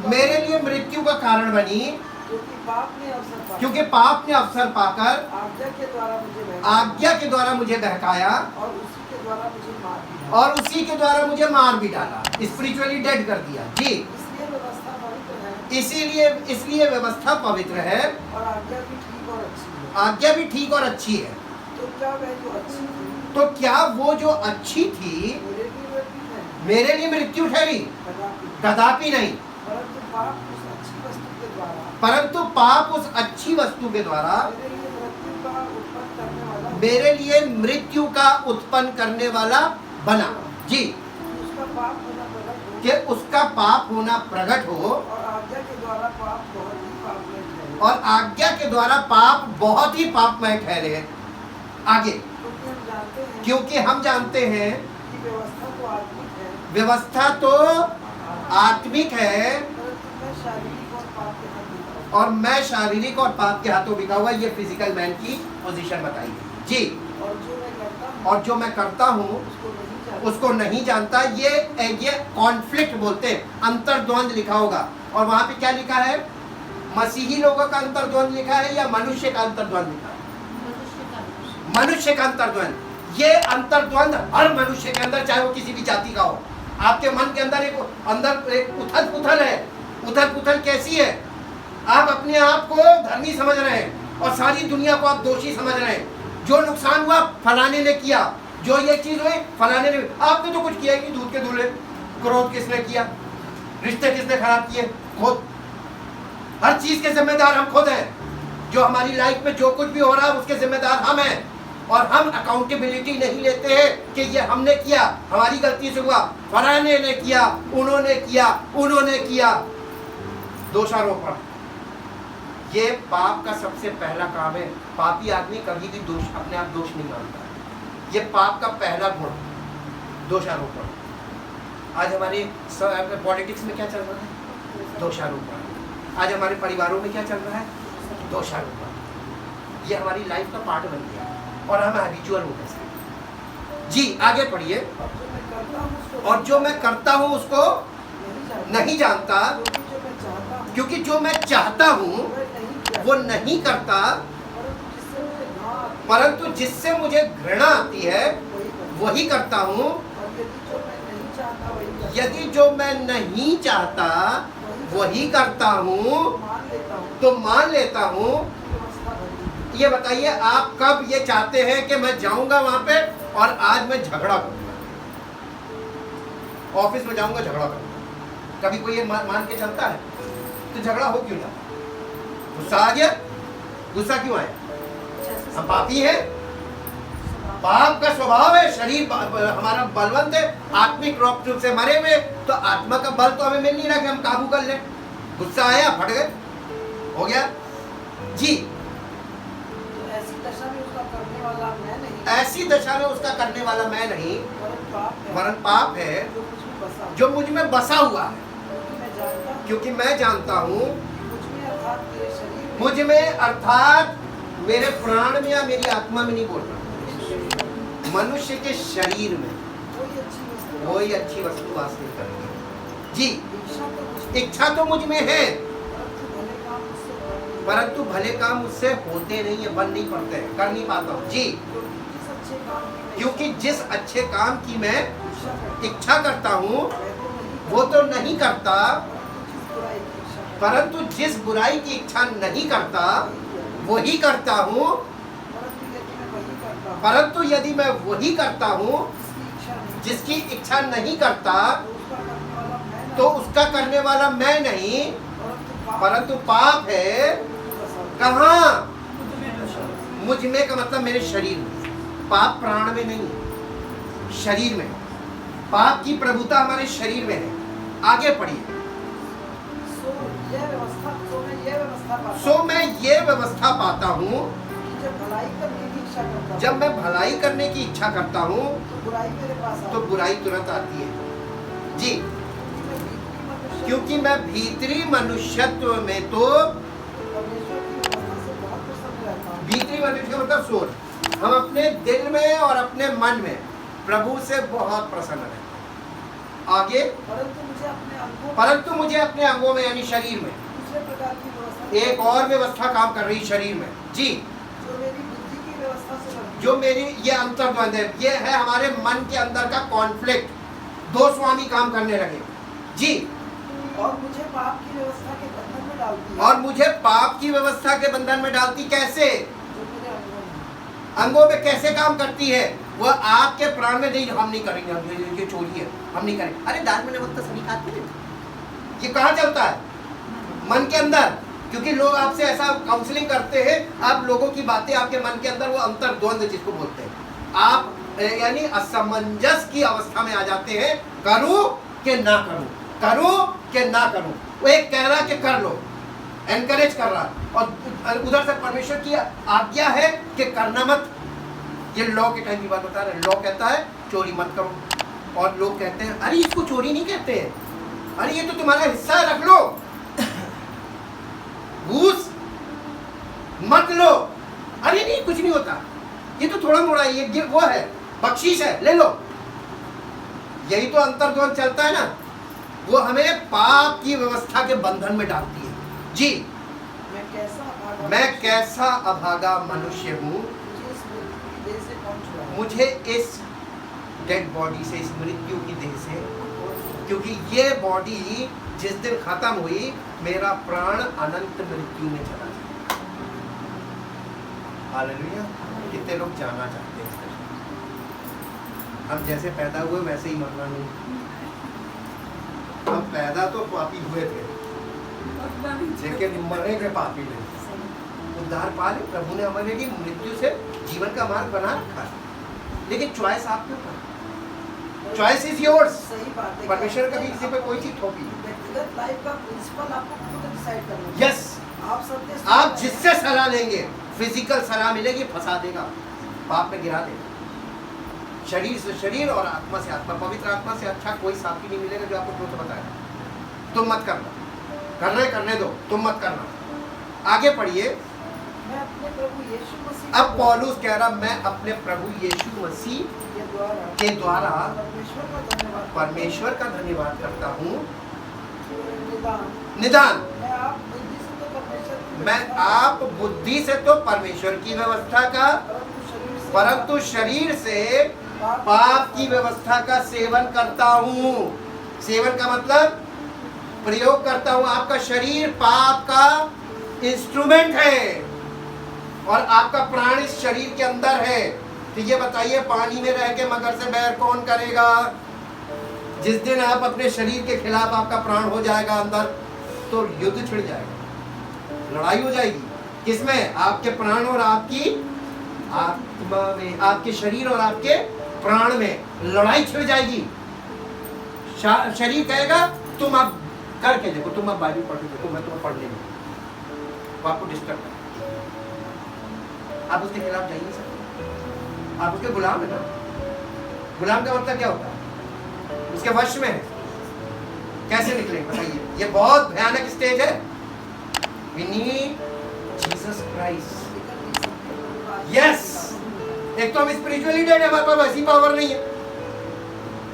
मेरे लिए मृत्यु का कारण बनी, क्योंकि पाप ने अवसर पाकर आज्ञा के द्वारा मुझे बहकाया और उसी के द्वारा मुझे मार भी डाला, स्पिरिचुअली डेड कर दिया जी। इसलिए व्यवस्था पवित्र है
और
आज्ञा भी ठीक और अच्छी है। तो क्या वो जो अच्छी थी मेरे लिए मृत्यु ठहरी? कदापि नहीं। परंतु पाप उस अच्छी वस्तु के द्वारा मेरे लिए मृत्यु का उत्पन्न करने वाला बना जी। कि उसका पाप होना प्रकट हो और आज्ञा के द्वारा पाप बहुत ही पापमय ठहरे। आगे, क्योंकि हम जानते हैं व्यवस्था तो आत्मिक है और मैं शारीरिक और पाप के हाथों बिका हुआ। ये फिजिकल मैन की पोजीशन बताई जी,
और जो मैं करता हूँ
और जो मैं करता हूँ उसको नहीं जानता। ये कॉन्फ्लिक्ट बोलते हैं, अंतर्द्वंद लिखा होगा। और वहां पे क्या लिखा है? मसीही लोगों का अंतर्द्वंद लिखा है या मनुष्य का अंतर्द्वंद लिखा है? मनुष्य का अंतर्द्वंद। ये अंतर्द्वंद हर मनुष्य के अंदर, चाहे वो किसी भी जाति का हो। आपके मन के अंदर एक उथल पुथल है। उथल पुथल कैसी है? आप अपने आप को धर्मी समझ रहे हैं और सारी दुनिया को आप दोषी समझ रहे हैं। जो नुकसान हुआ फलाने ने किया, जो ये चीज हुई फलाने ने। आपने तो कुछ किया ही नहीं, दूध के दूल्हे। क्रोध किसने किया? रिश्ते किसने खराब किए? खुद। हर चीज के जिम्मेदार हम खुद हैं। जो हमारी लाइफ में जो कुछ भी हो रहा है उसके जिम्मेदार हम हैं। और हम अकाउंटेबिलिटी नहीं लेते हैं कि ये हमने किया, हमारी गलती से हुआ, फलाने ने किया, उन्होंने किया। दोषारोपण, ये पाप का सबसे पहला काम है। पापी आदमी कभी भी अपने आप दोष नहीं मानता। ये पाप का पहला गुण, दोषारोपण। आज हमारे पॉलिटिक्स में क्या चल रहा है? दोषारोपण। आज हमारे परिवारों में क्या चल रहा है? दोषारोपण। ये हमारी लाइफ का पार्ट बन गया और हम हैबिचुअल हो गए। जी, आगे पढ़िए। और जो मैं करता हूँ उसको नहीं जानता, क्योंकि जो मैं चाहता हूँ वो नहीं करता, परंतु जिससे मुझे घृणा आती है वही करता हूँ। यदि जो मैं नहीं चाहता वही करता हूँ तो मान लेता हूँ। ये बताइए, आप कब ये चाहते हैं कि मैं जाऊंगा वहां पे और आज मैं झगड़ा करूंगा, ऑफिस में जाऊंगा झगड़ा करूंगा? कभी कोई ये मान के चलता है? तो झगड़ा हो क्यों जाता? गुस्सा आ गया। गुस्सा क्यों आया? हम पापी हैं। पाप का स्वभाव है। शरीर हमारा बलवंत है, आत्मिक रूप से मरे हुए, तो आत्मा का बल तो हमें मिल नहीं रहा कि हम काबू कर लें। गुस्सा आया, फट गए, हो गया। जी,
ऐसी दशा में उसका करने वाला मैं नहीं,
ऐसी दशा में उसका करने वाला मैं नहीं, वरन पाप है जो मुझ में बसा हुआ है। क्योंकि मैं जानता हूँ मुझ में, अर्थात मेरे प्राण में या मेरी आत्मा में नहीं बोल रहा, मनुष्य के शरीर में कोई अच्छी वस्तु वास नहीं करेगी। जी, इच्छा तो मुझ में है, परंतु भले काम मुझसे होते नहीं है, बन नहीं पड़ते हैं, कर नहीं पाता हूँ। जी, क्योंकि जिस अच्छे काम की मैं इच्छा करता हूँ वो तो नहीं करता, परंतु जिस बुराई की इच्छा नहीं करता वही करता हूँ। परंतु यदि मैं वही करता हूँ जिसकी इच्छा नहीं करता, तो उसका करने वाला मैं नहीं, परंतु पाप है। कहाँ? मुझ में का मतलब मेरे शरीर में। पाप प्राण में नहीं, शरीर में। पाप की प्रभुता हमारे शरीर में है। आगे पढ़िए। सो मैं ये व्यवस्था पाता हूँ, जब मैं भलाई करने की इच्छा करता हूँ तो बुराई तुरंत आती है। जी, क्योंकि मैं भीतरी मनुष्यत्व में तो, भीतरी मनुष्य मतलब सोच, हम अपने दिल में और अपने मन में प्रभु से बहुत प्रसन्न हैं। आगे, परंतु मुझे अपने अंगों में यानी शरीर में एक और व्यवस्था काम कर रही शरीर में। जी, जो मेरी ये अंतर्द्वंद है, ये है हमारे मन के अंदर का कॉन्फ्लिक्ट। दो स्वामी काम करने लगे। जी,
और मुझे पाप की व्यवस्था के बंधन में डालती है।
और मुझे पाप की व्यवस्था के बंधन में डालती कैसे?
जो मेरे
अंगों में कैसे काम करती है? वह आपके प्राण में नहीं, हम नहीं करेंगे, ये चोरी है, हम नहीं करेंगे। अरे दाल में नमक तो सभी खाते हैं। ये कहाँ चलता है? मन के अंदर। क्योंकि लोग आपसे ऐसा काउंसलिंग करते हैं, आप लोगों की बातें आपके मन के अंदर, वो अंतर्द्वंद जिसको बोलते हैं, आप यानी असमंजस की अवस्था में आ जाते हैं। करूं कि ना करूं, करूं कि ना करूं। वो एक कह रहा कि कर लो, एनकरेज कर रहा, और उधर से परमेश्वर की आज्ञा है कि करना मत। ये लॉ के टाइम की बात बता रहे हैं। लॉ कहता है चोरी मत करो, और लोग कहते हैं अरे इसको चोरी नहीं कहते हैं, अरे ये तो तुम्हारा हिस्सा है, रख लो। घूस मत लो, अरे नहीं कुछ नहीं होता। ये तो थोड़ा मोड़ा है, ये वो है, बख्शीश है, ले लो। यही तो अंतर्द्वंद चलता है ना, वो हमें पाप की व्यवस्था के बंधन में डालती है। जी, मैं कैसा अभागा मनुष्य हूँ, मुझे इस डेड बॉडी से, इस मृत्यु की देह से, क्योंकि ये बॉडी जिस दिन खत्म हुई, मेरा प्राण अनंत मृत्यु में चला जाएगा। हालेलुया। कितने लोग जाना चाहते हैं? हम जैसे पैदा हुए वैसे ही मरना नहीं। हम पैदा तो पापी हुए थे, लेकिन मरेंगे पापी नहीं। उद्धार पा ले, प्रभु ने हमारे लिए मृत्यु से जीवन का मार्ग बना रखा है, लेकिन चॉइस आपके ऊपर, चॉइस इज योर्स।
सही बात है।
परमेश्वर कभी किसी पे कोई चीज थोपी नहीं।
व्यक्तिगत लाइफ का प्रिंसिपल आपको खुद डिसाइड करना है।
यस,
आप सत्य,
आप जिससे सलाह लेंगे, फिजिकल सलाह मिलेगी, फंसा देगा, पाप में गिरा देगा। शरीर से शरीर और आत्मा से आत्मा, पवित्र आत्मा से अच्छा कोई साथी नहीं मिलेगा जो आपको झूठ बताएगा। तुम मत करना, करना है करने दो, तुम मत करना। आगे पढ़िए।
मैं अपने प्रभु यीशु मसीह
अब पौलुस कह रहा, मैं अपने प्रभु यीशु मसीह के द्वारा परमेश्वर का धन्यवाद करता हूँ। निदान मैं आप बुद्धि से तो परमेश्वर की व्यवस्था का, परंतु शरीर से पाप की व्यवस्था का सेवन करता हूँ। सेवन का मतलब प्रयोग करता हूँ। आपका शरीर पाप का इंस्ट्रूमेंट है और आपका प्राण इस शरीर के अंदर है। तो ये बताइए, पानी में रह के मगर से बैर कौन करेगा? जिस दिन आप अपने शरीर के खिलाफ आपका प्राण हो जाएगा अंदर, तो युद्ध छिड़ जाएगा, लड़ाई हो जाएगी। किसमें? आपके प्राण और आपकी आत्मा में, आपके शरीर और आपके प्राण में लड़ाई छिड़ जाएगी। शरीर कहेगा तुम अब करके देखो, तुम अब बाइबल पढ़ के देखो, मैं तुम्हें पढ़ लेंगे, वो आपको डिस्टर्ब कर, आप उसके खिलाफ जा ही नहीं सकते। आप उसके गुलाम है ना। गुलाम का मतलब क्या होता है? उसके वश में है। कैसे निकलेंगे बताइए? ये बहुत भयानक स्टेज है। We need Jesus Christ. Yes. एक तो हम स्पिरिचुअली डेड है, हमारे पास वैसी पावर नहीं है,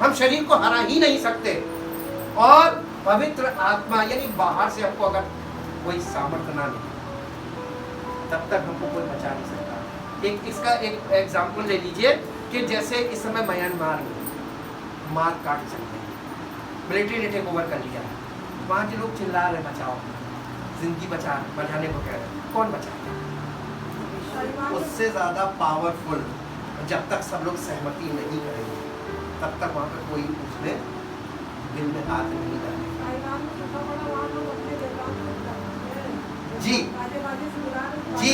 हम शरीर को हरा ही नहीं सकते। और पवित्र आत्मा यानी बाहर से हमको अगर कोई सामर्थ्य ना मिले, तब तक हमको कोई बचा नहीं सकता। इसका एक एग्जाम्पल ले लीजिए कि जैसे इस समय म्यांमार में मार काट चलते हैं, मिलिट्री ने टेक ओवर कर लिया है, वहाँ के लोग चिल्ला रहे बचाओ, जिंदगी बचाने को कह रहे, कौन बचाएगा? उससे ज़्यादा पावरफुल। जब तक सब लोग सहमति नहीं करेंगे, तब तक वहाँ पर कोई उसमें दिल में हाथ नहीं डालेगा। जी जी,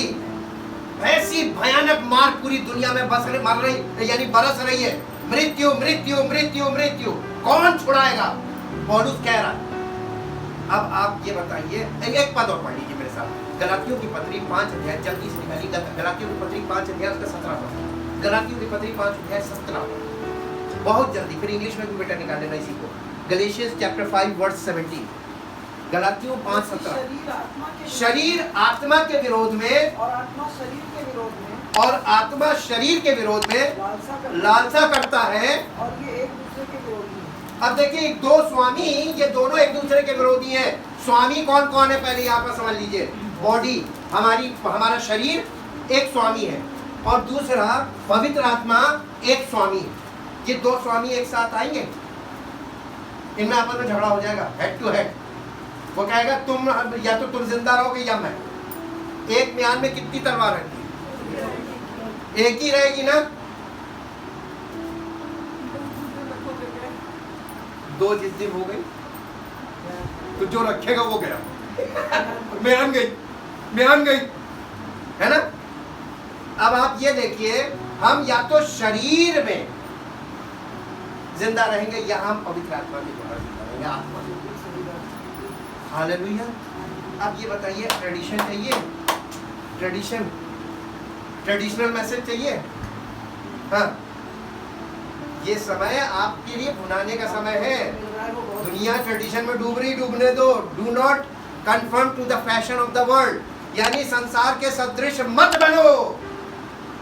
ऐसी भयानक मार पूरी दुनिया में मर रही, यानी बरस रही है। मृत्यु मृत्यु मृत्यु मृत्यु, कौन छुड़ाएगा? पौलुस कह रहा। अब आप ये बताइए, एक पद और पढ़ लीजिए मेरे साथ, गलातियों की पत्री 5 अध्याय, जल्दी से निकालिए। गलातियों की पत्री 5 अध्याय उसका 17 पद। गलातियों की पत्री 5 अध्याय 17 पद, बहुत जल्दी, फिर इंग्लिश में भी बेटा निकाल लेना इसी को। Galatians chapter 5 verse 17। गलातियों 5:17। शरीर आत्मा के विरोध में
और आत्मा शरीर के विरोध में,
और आत्मा शरीर के विरोध में लालसा करता है,
और ये एक दूसरे के विरोधी हैं।
अब देखिए, दो स्वामी, ये दोनों एक दूसरे के विरोधी हैं। स्वामी कौन कौन है? पहले यहाँ पर समझ लीजिए। बॉडी, हमारा शरीर एक स्वामी है, और दूसरा पवित्र आत्मा एक स्वामी है। ये दो स्वामी एक साथ आएंगे, इनमें आपस में झगड़ा हो जाएगा, हेड टू हेड। वो कहेगा तुम, या तो तुम जिंदा रहोगे या मैं। एक म्यान में कितनी तलवार रहती है? एक ही रहेगी ना। दो जिस दिन हो गई तो जो रखेगा वो गया, म्यान गई, है ना। अब आप ये देखिए, हम या तो शरीर में जिंदा रहेंगे या हम पवित्र आत्मा के द्वारा जिंदा रहेंगे, आत्मा में। हालेलुया। अब ये बताइए, ट्रेडिशन चाहिए? ट्रेडिशनल मैसेज चाहिए? हाँ, ये समय आपके लिए भुनाने का समय है। दुनिया ट्रेडिशन में डूब रही, डूबने दो। Do not conform to the fashion of the world, यानी संसार के सदृश मत बनो।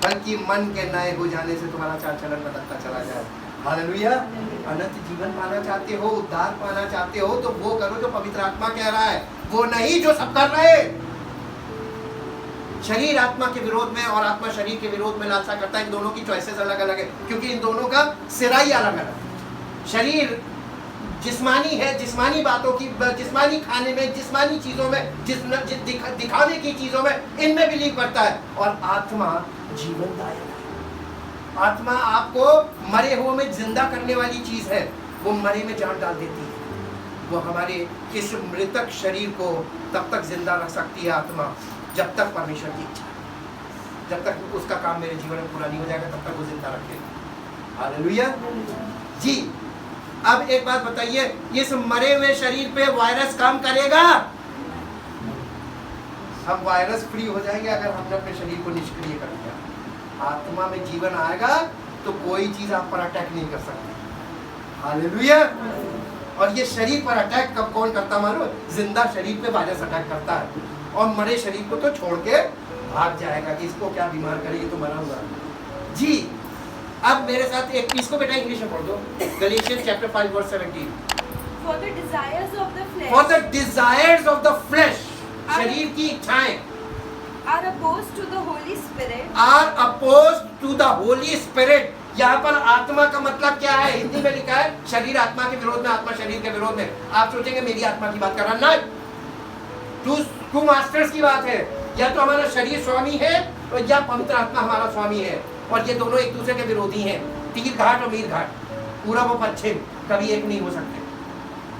बल्कि मन के नए हो जाने से तुम्हारा चाल चलन बदलता चला जाए। हालेलुया। अनंत जीवन पाना चाहते हो, उद्धार पाना चाहते हो, तो वो करो जो पवित्र आत्मा कह रहा है, वो नहीं जो सब कर रहे। शरीर आत्मा के विरोध में और आत्मा शरीर के विरोध में लालसा करता है। इन दोनों की चॉइसेस अलग अलग है, क्योंकि इन दोनों का सिरा ही अलग अलग है। शरीर जिस्मानी है, जिस्मानी बातों की, जिस्मानी खाने में, जिस्मानी चीजों में, दिखावे की चीजों में, इनमें बिलीव करता है। और आत्मा जीवनदायक है। आत्मा आपको मरे हुए में जिंदा करने वाली चीज है। वो मरे में जान डाल देती है। वो हमारे इस मृतक शरीर को तब तक जिंदा रख सकती है आत्मा, जब तक परमेश्वर की इच्छा है। जब तक उसका काम मेरे जीवन में पूरा नहीं हो जाएगा, तब तक वो जिंदा रखेगा। हालेलुया जी। अब एक बात बताइए, इस मरे हुए शरीर पे वायरस काम करेगा? हम वायरस फ्री हो जाएंगे अगर हमने अपने शरीर को निष्क्रिय कर दिया। आत्मा में जीवन आएगा तो कोई चीज आप पर अटैक नहीं कर सकती। हालेलुया। और ये शरीर पर अटैक कब कौन करता मानो? जिंदा शरीर पे वायरस अटैक करता है, और मरे शरीर को तो छोड़ के भाग जाएगा कि इसको क्या बीमार करे, ये तो मरा हुआ जी। अब मेरे साथ एक इसको बेटा इंग्लिश में पढ़ दो, Galatians chapter 5 verse 17।
For the desires of the flesh
For the desires of the flesh, शरीर की इच्छाएं
are opposed to the Holy Spirit.
are opposed to the Holy Spirit. यहाँ पर आत्मा का मतलब क्या है? हिंदी में लिखा है शरीर आत्मा के विरोध में, आत्मा शरीर के विरोध में। आप सोचेंगे मेरी आत्मा की बात कर रहा, नहीं, टू मास्टर्स की बात है। या तो हमारा शरीर स्वामी है और या पवित्र आत्मा हमारा स्वामी है, और ये दोनों एक दूसरे के विरोधी हैं। तीर घाट और मीर घाट, पूरब और पश्चिम कभी एक नहीं हो सकते,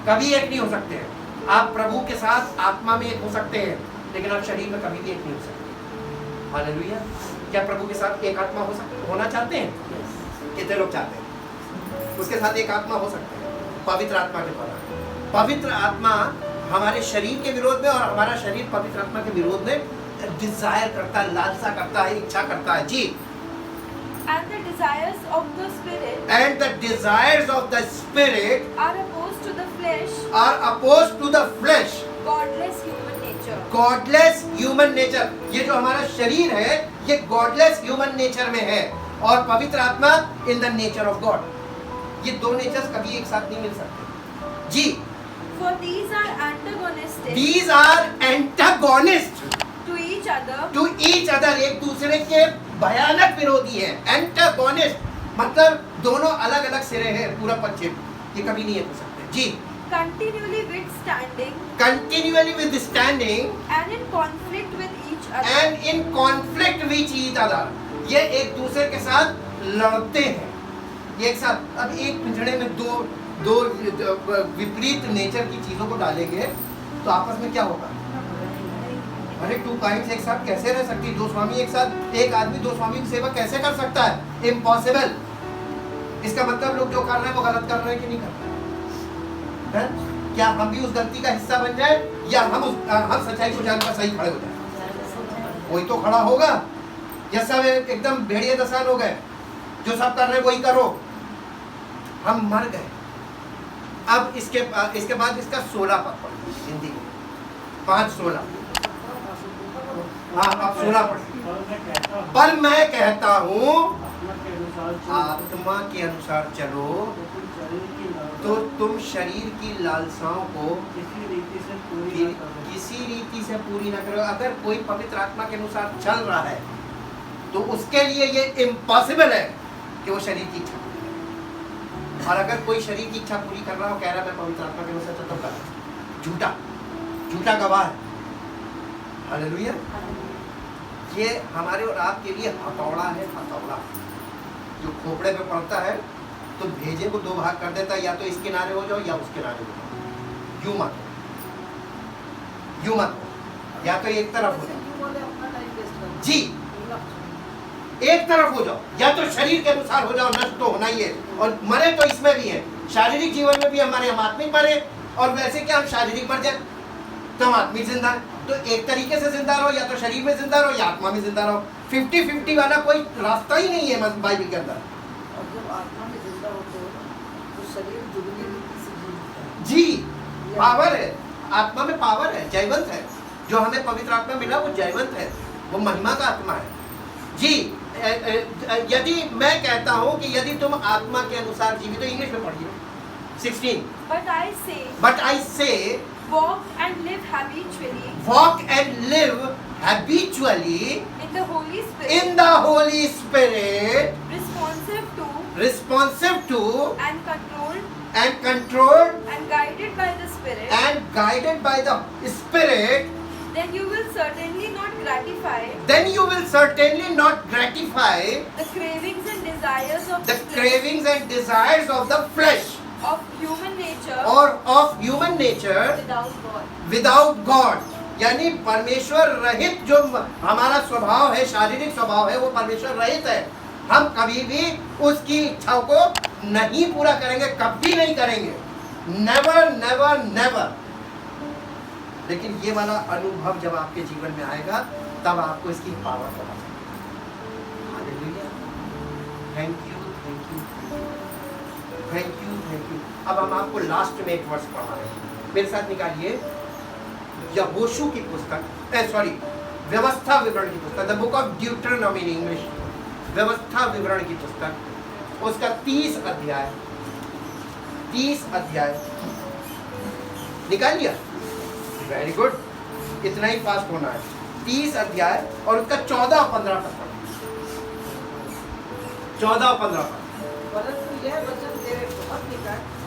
कभी एक नहीं हो सकते हैं। आप प्रभु के साथ आत्मा में एक हो सकते हैं, लेकिन आप शरीर में कभी भी एक नहीं हो सकते। हालेलुया। क्या प्रभु के साथ एक आत्मा होना चाहते हैं? कितने लोग चाहते हैं? उसके साथ एक आत्मा हो सकते हैं, पवित्र आत्मा के द्वारा। पवित्र आत्मा हमारे शरीर के विरोध में, और हमारा शरीर पवित्र आत्मा के विरोध में डिजायर करता है, लालसा करता है, इच्छा करता है जी।
And the desires of the spirit
And the desires of the spirit
are opposed to the flesh,
are opposed to the flesh,
godless human nature.
godless human nature। ये जो हमारा शरीर है, ये godless human nature में है, और पवित्र आत्मा in the nature of God। ये दो नेचर्स कभी एक साथ नहीं मिल सकते जी।
For these are antagonistic
These are antagonist
to each other,
to each other, एक दूसरे के भयानक विरोधी है। Antagonist मतलब दोनों अलग अलग सिरे हैं, पूरा पश्चिम, ये कभी नहीं हो सकते जी।
continually withstanding
Continually withstanding
and in conflict with each other.
and in conflict with each other, ये एक दूसरे के साथ लड़ते हैं। ये एक साथ, अब एक पिंजड़े में दो विपरीत नेचर की चीजों को डालेंगे तो आपस में क्या होगा? अरे टू काइंड्स एक साथ कैसे रह सकती? दो स्वामी एक साथ, एक आदमी दो स्वामी की सेवा कैसे कर सकता है? इम्पॉसिबल। इसका मतलब लोग जो कर रहे हैं वो गलत कर रहे हैं कि नहीं कर रहे हैं? क्या हम भी उस गलती का हिस्सा बन जाए, या हम सच्चाई को जानकर सही खड़े हो जाए? कोई तो खड़ा होगा, या सब एकदम भेड़िए दसान हो गए, जो सब कर रहे हैं वही करो, हम मर गए। अब इसके बाद इसका 16 पद पढ़ो हिंदी में, 5:16। हाँ, आप 16 पढ़ो। पर मैं कहता हूँ आत्मा के अनुसार चलो तो तुम शरीर की लालसाओं को किसी रीति से पूरी न करो। अगर कोई पवित्र आत्मा के अनुसार चल रहा है तो उसके लिए ये इम्पॉसिबल है कि वो शरीर की इच्छा पूरी करे। और अगर कोई शरीर की इच्छा पूरी कर रहा हो, कह रहा है मैं पवित्र आत्मा के अनुसार चलता हूं, कर रहा है, झूठा गवाह है। हालेलुया। ये हमारे और आपके लिए हथौड़ा है, हथौड़ा जो खोपड़े पे पड़ता है तो भेजे को दो भाग कर देता है, या तो इस किनारे हो जाओ या उस किनारे हो जाओ। यूं मत हो, या तो एक तरफ हो जाओ जी, एक तरफ हो जाओ, या तो शरीर के अनुसार हो जाओ, नष्ट तो होना ही है, और मरे तो इसमें भी है, शारीरिक जीवन में भी हमारे, हम आत्मिक मरे, और वैसे क्या हम शारीरिक मर जाए तो हम आत्मिक जिंदा है। तो एक तरीके से जिंदा रहो, या तो शरीर में जिंदा रहो या आत्मा में जिंदा रहो। 50-50 वाला कोई रास्ता ही नहीं है बाइबल के अंदर।
और जब आत्मा में जिंदा होते हो तो शरीर जुगली रीति से जीता है
जी। पावर है, आत्मा में पावर है, जयवंत है। जो हमें पवित्र आत्मा मिला वो जयवंत है, वो महिमा का आत्मा है जी। यदि मैं कहता हूं कि यदि तुम आत्मा के अनुसार जीवित हो, इंग्लिश में पढ़िए 16,
But I say,
walk
walk and live habitually
in
in the Holy Spirit,
the Holy Spirit, responsive to
and controlled
and controlled
and guided by the Spirit,
and guided by the Spirit,
then you will certainly not gratify
the
cravings and desires of
the
the flesh,
cravings and desires of the flesh
of human nature
or of human nature
without God.
Without God. यानी परमेश्वर रहित जो हमारा स्वभाव है, शारीरिक स्वभाव है, वो परमेश्वर रहित है। हम कभी भी उसकी इच्छाओं को नहीं पूरा करेंगे, कभी नहीं करेंगे, नेवर नेवर नेवर। लेकिन ये वाला अनुभव जब आपके जीवन में आएगा तब आपको इसकी पावर पता चलेगा। Hallelujah, thank you thank you thank you thank you. अब हम आपको लास्ट में एक वर्ष पढ़ा रहे हैं, मेरे साथ निकालिए यहोशू की पुस्तक, व्यवस्था विवरण की पुस्तक, the book of Deuteronomy in English, व्यवस्था विवरण की पुस्तक, उसका 30 अध्याय निकाल लिया? वेरी गुड, इतना ही फास्ट होना है। 30 अध्याय और उसका 14 और 15 पद, 14 और 15 पद।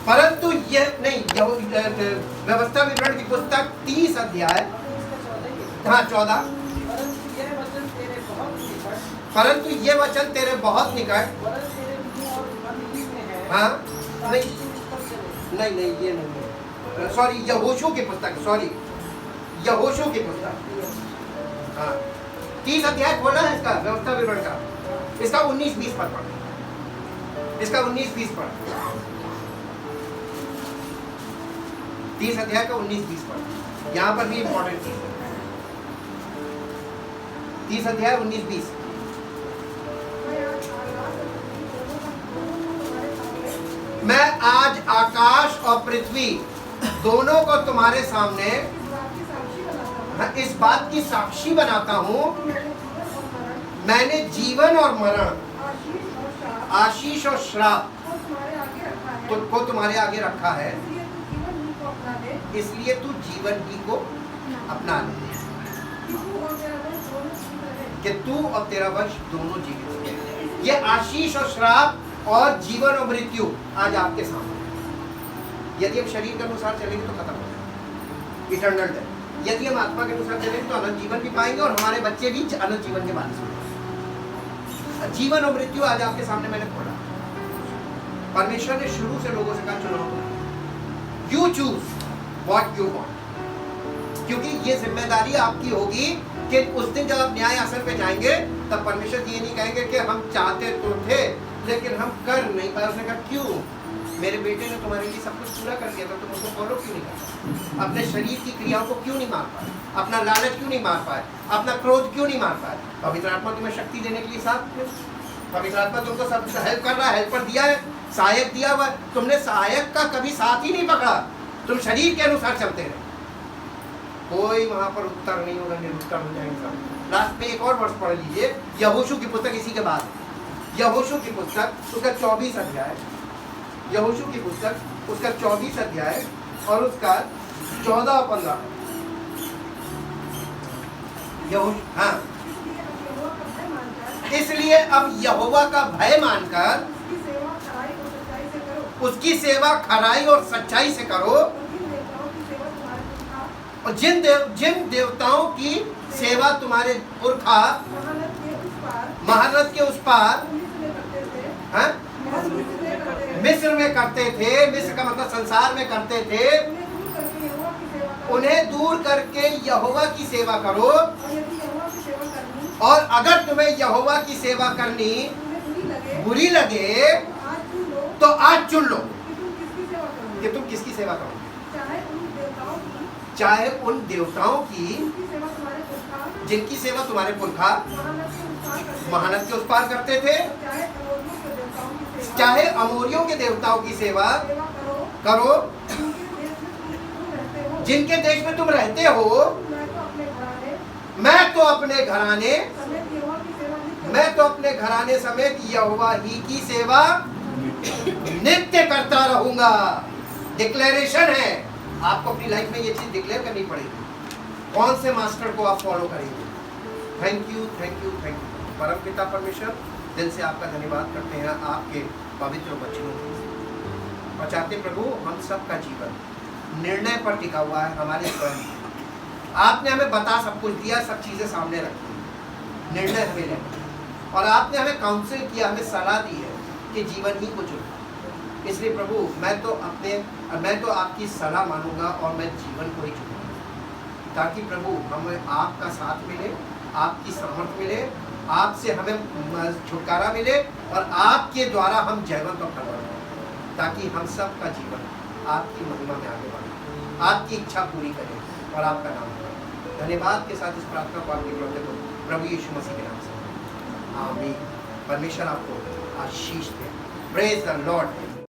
परंतु यह नहीं, व्यवस्था विवरण की पुस्तक 30 अध्याय, हाँ 14। परंतु ये वचन तेरे बहुत निकट, हाँ नहीं ये नहीं है, सॉरी यहोशू की पुस्तक, यहोशू की पुस्तक, हाँ 30 अध्याय खोला है इसका, व्यवस्था विवरण का, इसका 19-20 पद पढ़, इसका 19-20 पढ़, 30 अध्याय का 19-20 पढ़, यहाँ पर भी इंपॉर्टेंट चीज है। 30 अध्याय 19-20। मैं आज आकाश और पृथ्वी दोनों को तुम्हारे सामने इस बात की साक्षी बनाता हूँ, मैंने जीवन और मरण, आशीष और श्राप को तुम्हारे आगे रखा है, इसलिए तू जीवन ही को अपना ले, कि तू और तेरा वंश दोनों जीवित हो। ये आशीष और श्राप और जीवन और मृत्यु आज आपके सामने। यदि हम शरीर के अनुसार चलेंगे तो खत्म हो जाएगा, इटर्नल डेथ। यदि हम आत्मा के अनुसार चलेंगे तो अनंत जीवन भी पाएंगे और हमारे बच्चे भी अनंत जीवन के वारिस होंगे। जीवन और मृत्यु आज आपके सामने मैंने खोला। परमेश्वर ने शुरू से लोगों से कहा चुनाव करो, you choose what you want, क्योंकि ये जिम्मेदारी आपकी होगी कि उस दिन जब आप न्याय आसन पे जाएंगे तब परमेश्वर ये नहीं कहेंगे कि हम चाहते तो थे लेकिन हम कर नहीं पाए। उसने कहा क्यों? मेरे बेटे ने तुम्हारे लिए सब कुछ पूरा कर दिया था, तुम उसको फॉलो क्यों नहीं कर? अपने शरीर की क्रियाओं को क्यों नहीं मार पाए? अपना लालच क्यों नहीं मार पाए? अपना क्रोध क्यों नहीं मार पाए? पवित्र आत्मा तुम्हें शक्ति देने के लिए साथ में, पवित्र आत्मा तुमको सब हेल्प कर रहा है, हेल्पर दिया है, सहायक दिया हुआ है। तुमने सहायक का कभी साथ ही नहीं पकड़ा, तुम शरीर के अनुसार चलते रहे। कोई वहां पर उत्तर नहीं होगा, निरुत्तर हो जाएंगे। लास्ट में एक और वर्ष पढ़ लीजिए, यहोशू की पुस्तक, इसी के बाद यहोशू की पुस्तक उसका 24 अध्याय, यहोशू की पुस्तक उसका 24 अध्याय और उसका 14 और 15। हाँ, इसलिए अब यहोवा का भय मानकर उसकी सेवा खराई और सच्चाई से करो, और जिन देवताओं की सेवा तुम्हारे पुरखा महारत के उस पार मिस्र में करते थे, मिस्र का मतलब संसार में करते थे, उन्हें दूर करके यहोवा की सेवा करो। और अगर तुम्हें यहोवा की सेवा करनी बुरी लगे तो आज चुन लो कि तुम किसकी सेवा करोगे, चाहे उन देवताओं की जिनकी सेवा तुम्हारे पुरखा महानद के उस पार करते थे, चाहे अमोरियों के देवताओं की सेवा करो जिनके देश में तुम रहते हो। मैं तो अपने घराने मैं तो अपने घराने समेत यहोवा ही की सेवा नित्य करता रहूंगा। डिक्लेरेशन है, आपको अपनी लाइफ में ये चीज डिक्लेयर करनी पड़ेगी। कौन से मास्टर को आप फॉलो करेंगे? Thank you, thank you, thank you. परम पिता परमेश्वर, दिल से आपका धन्यवाद करते हैं आपके पवित्र वचनों के लिए। और चाहते प्रभु हम सबका जीवन निर्णय पर टिका हुआ है, हमारे स्वयं। आपने हमें बता सब कुछ दिया, सब चीजें सामने रखी, निर्णय हमें लेना, और आपने हमें काउंसिल किया, हमें सलाह दी है कि जीवन ही को चुनो। इसलिए प्रभु मैं तो आपकी सलाह मानूंगा और मैं जीवन को ही चुनूंगा, ताकि प्रभु हमें आपका साथ मिले, आपकी सामर्थ मिले, आपसे हमें छुटकारा मिले, और आपके द्वारा हम जयवंत और प्रबल हों, ताकि हम सब का जीवन आपकी महिमा में आगे बढ़े, आपकी इच्छा पूरी करें और आपका नाम करें। धन्यवाद के साथ इस प्रार्थना को आपके प्रभु को प्रभु यीशु मसीह के नाम से आमीन। परमेश्वर आपको आशीष दे। Praise the Lord.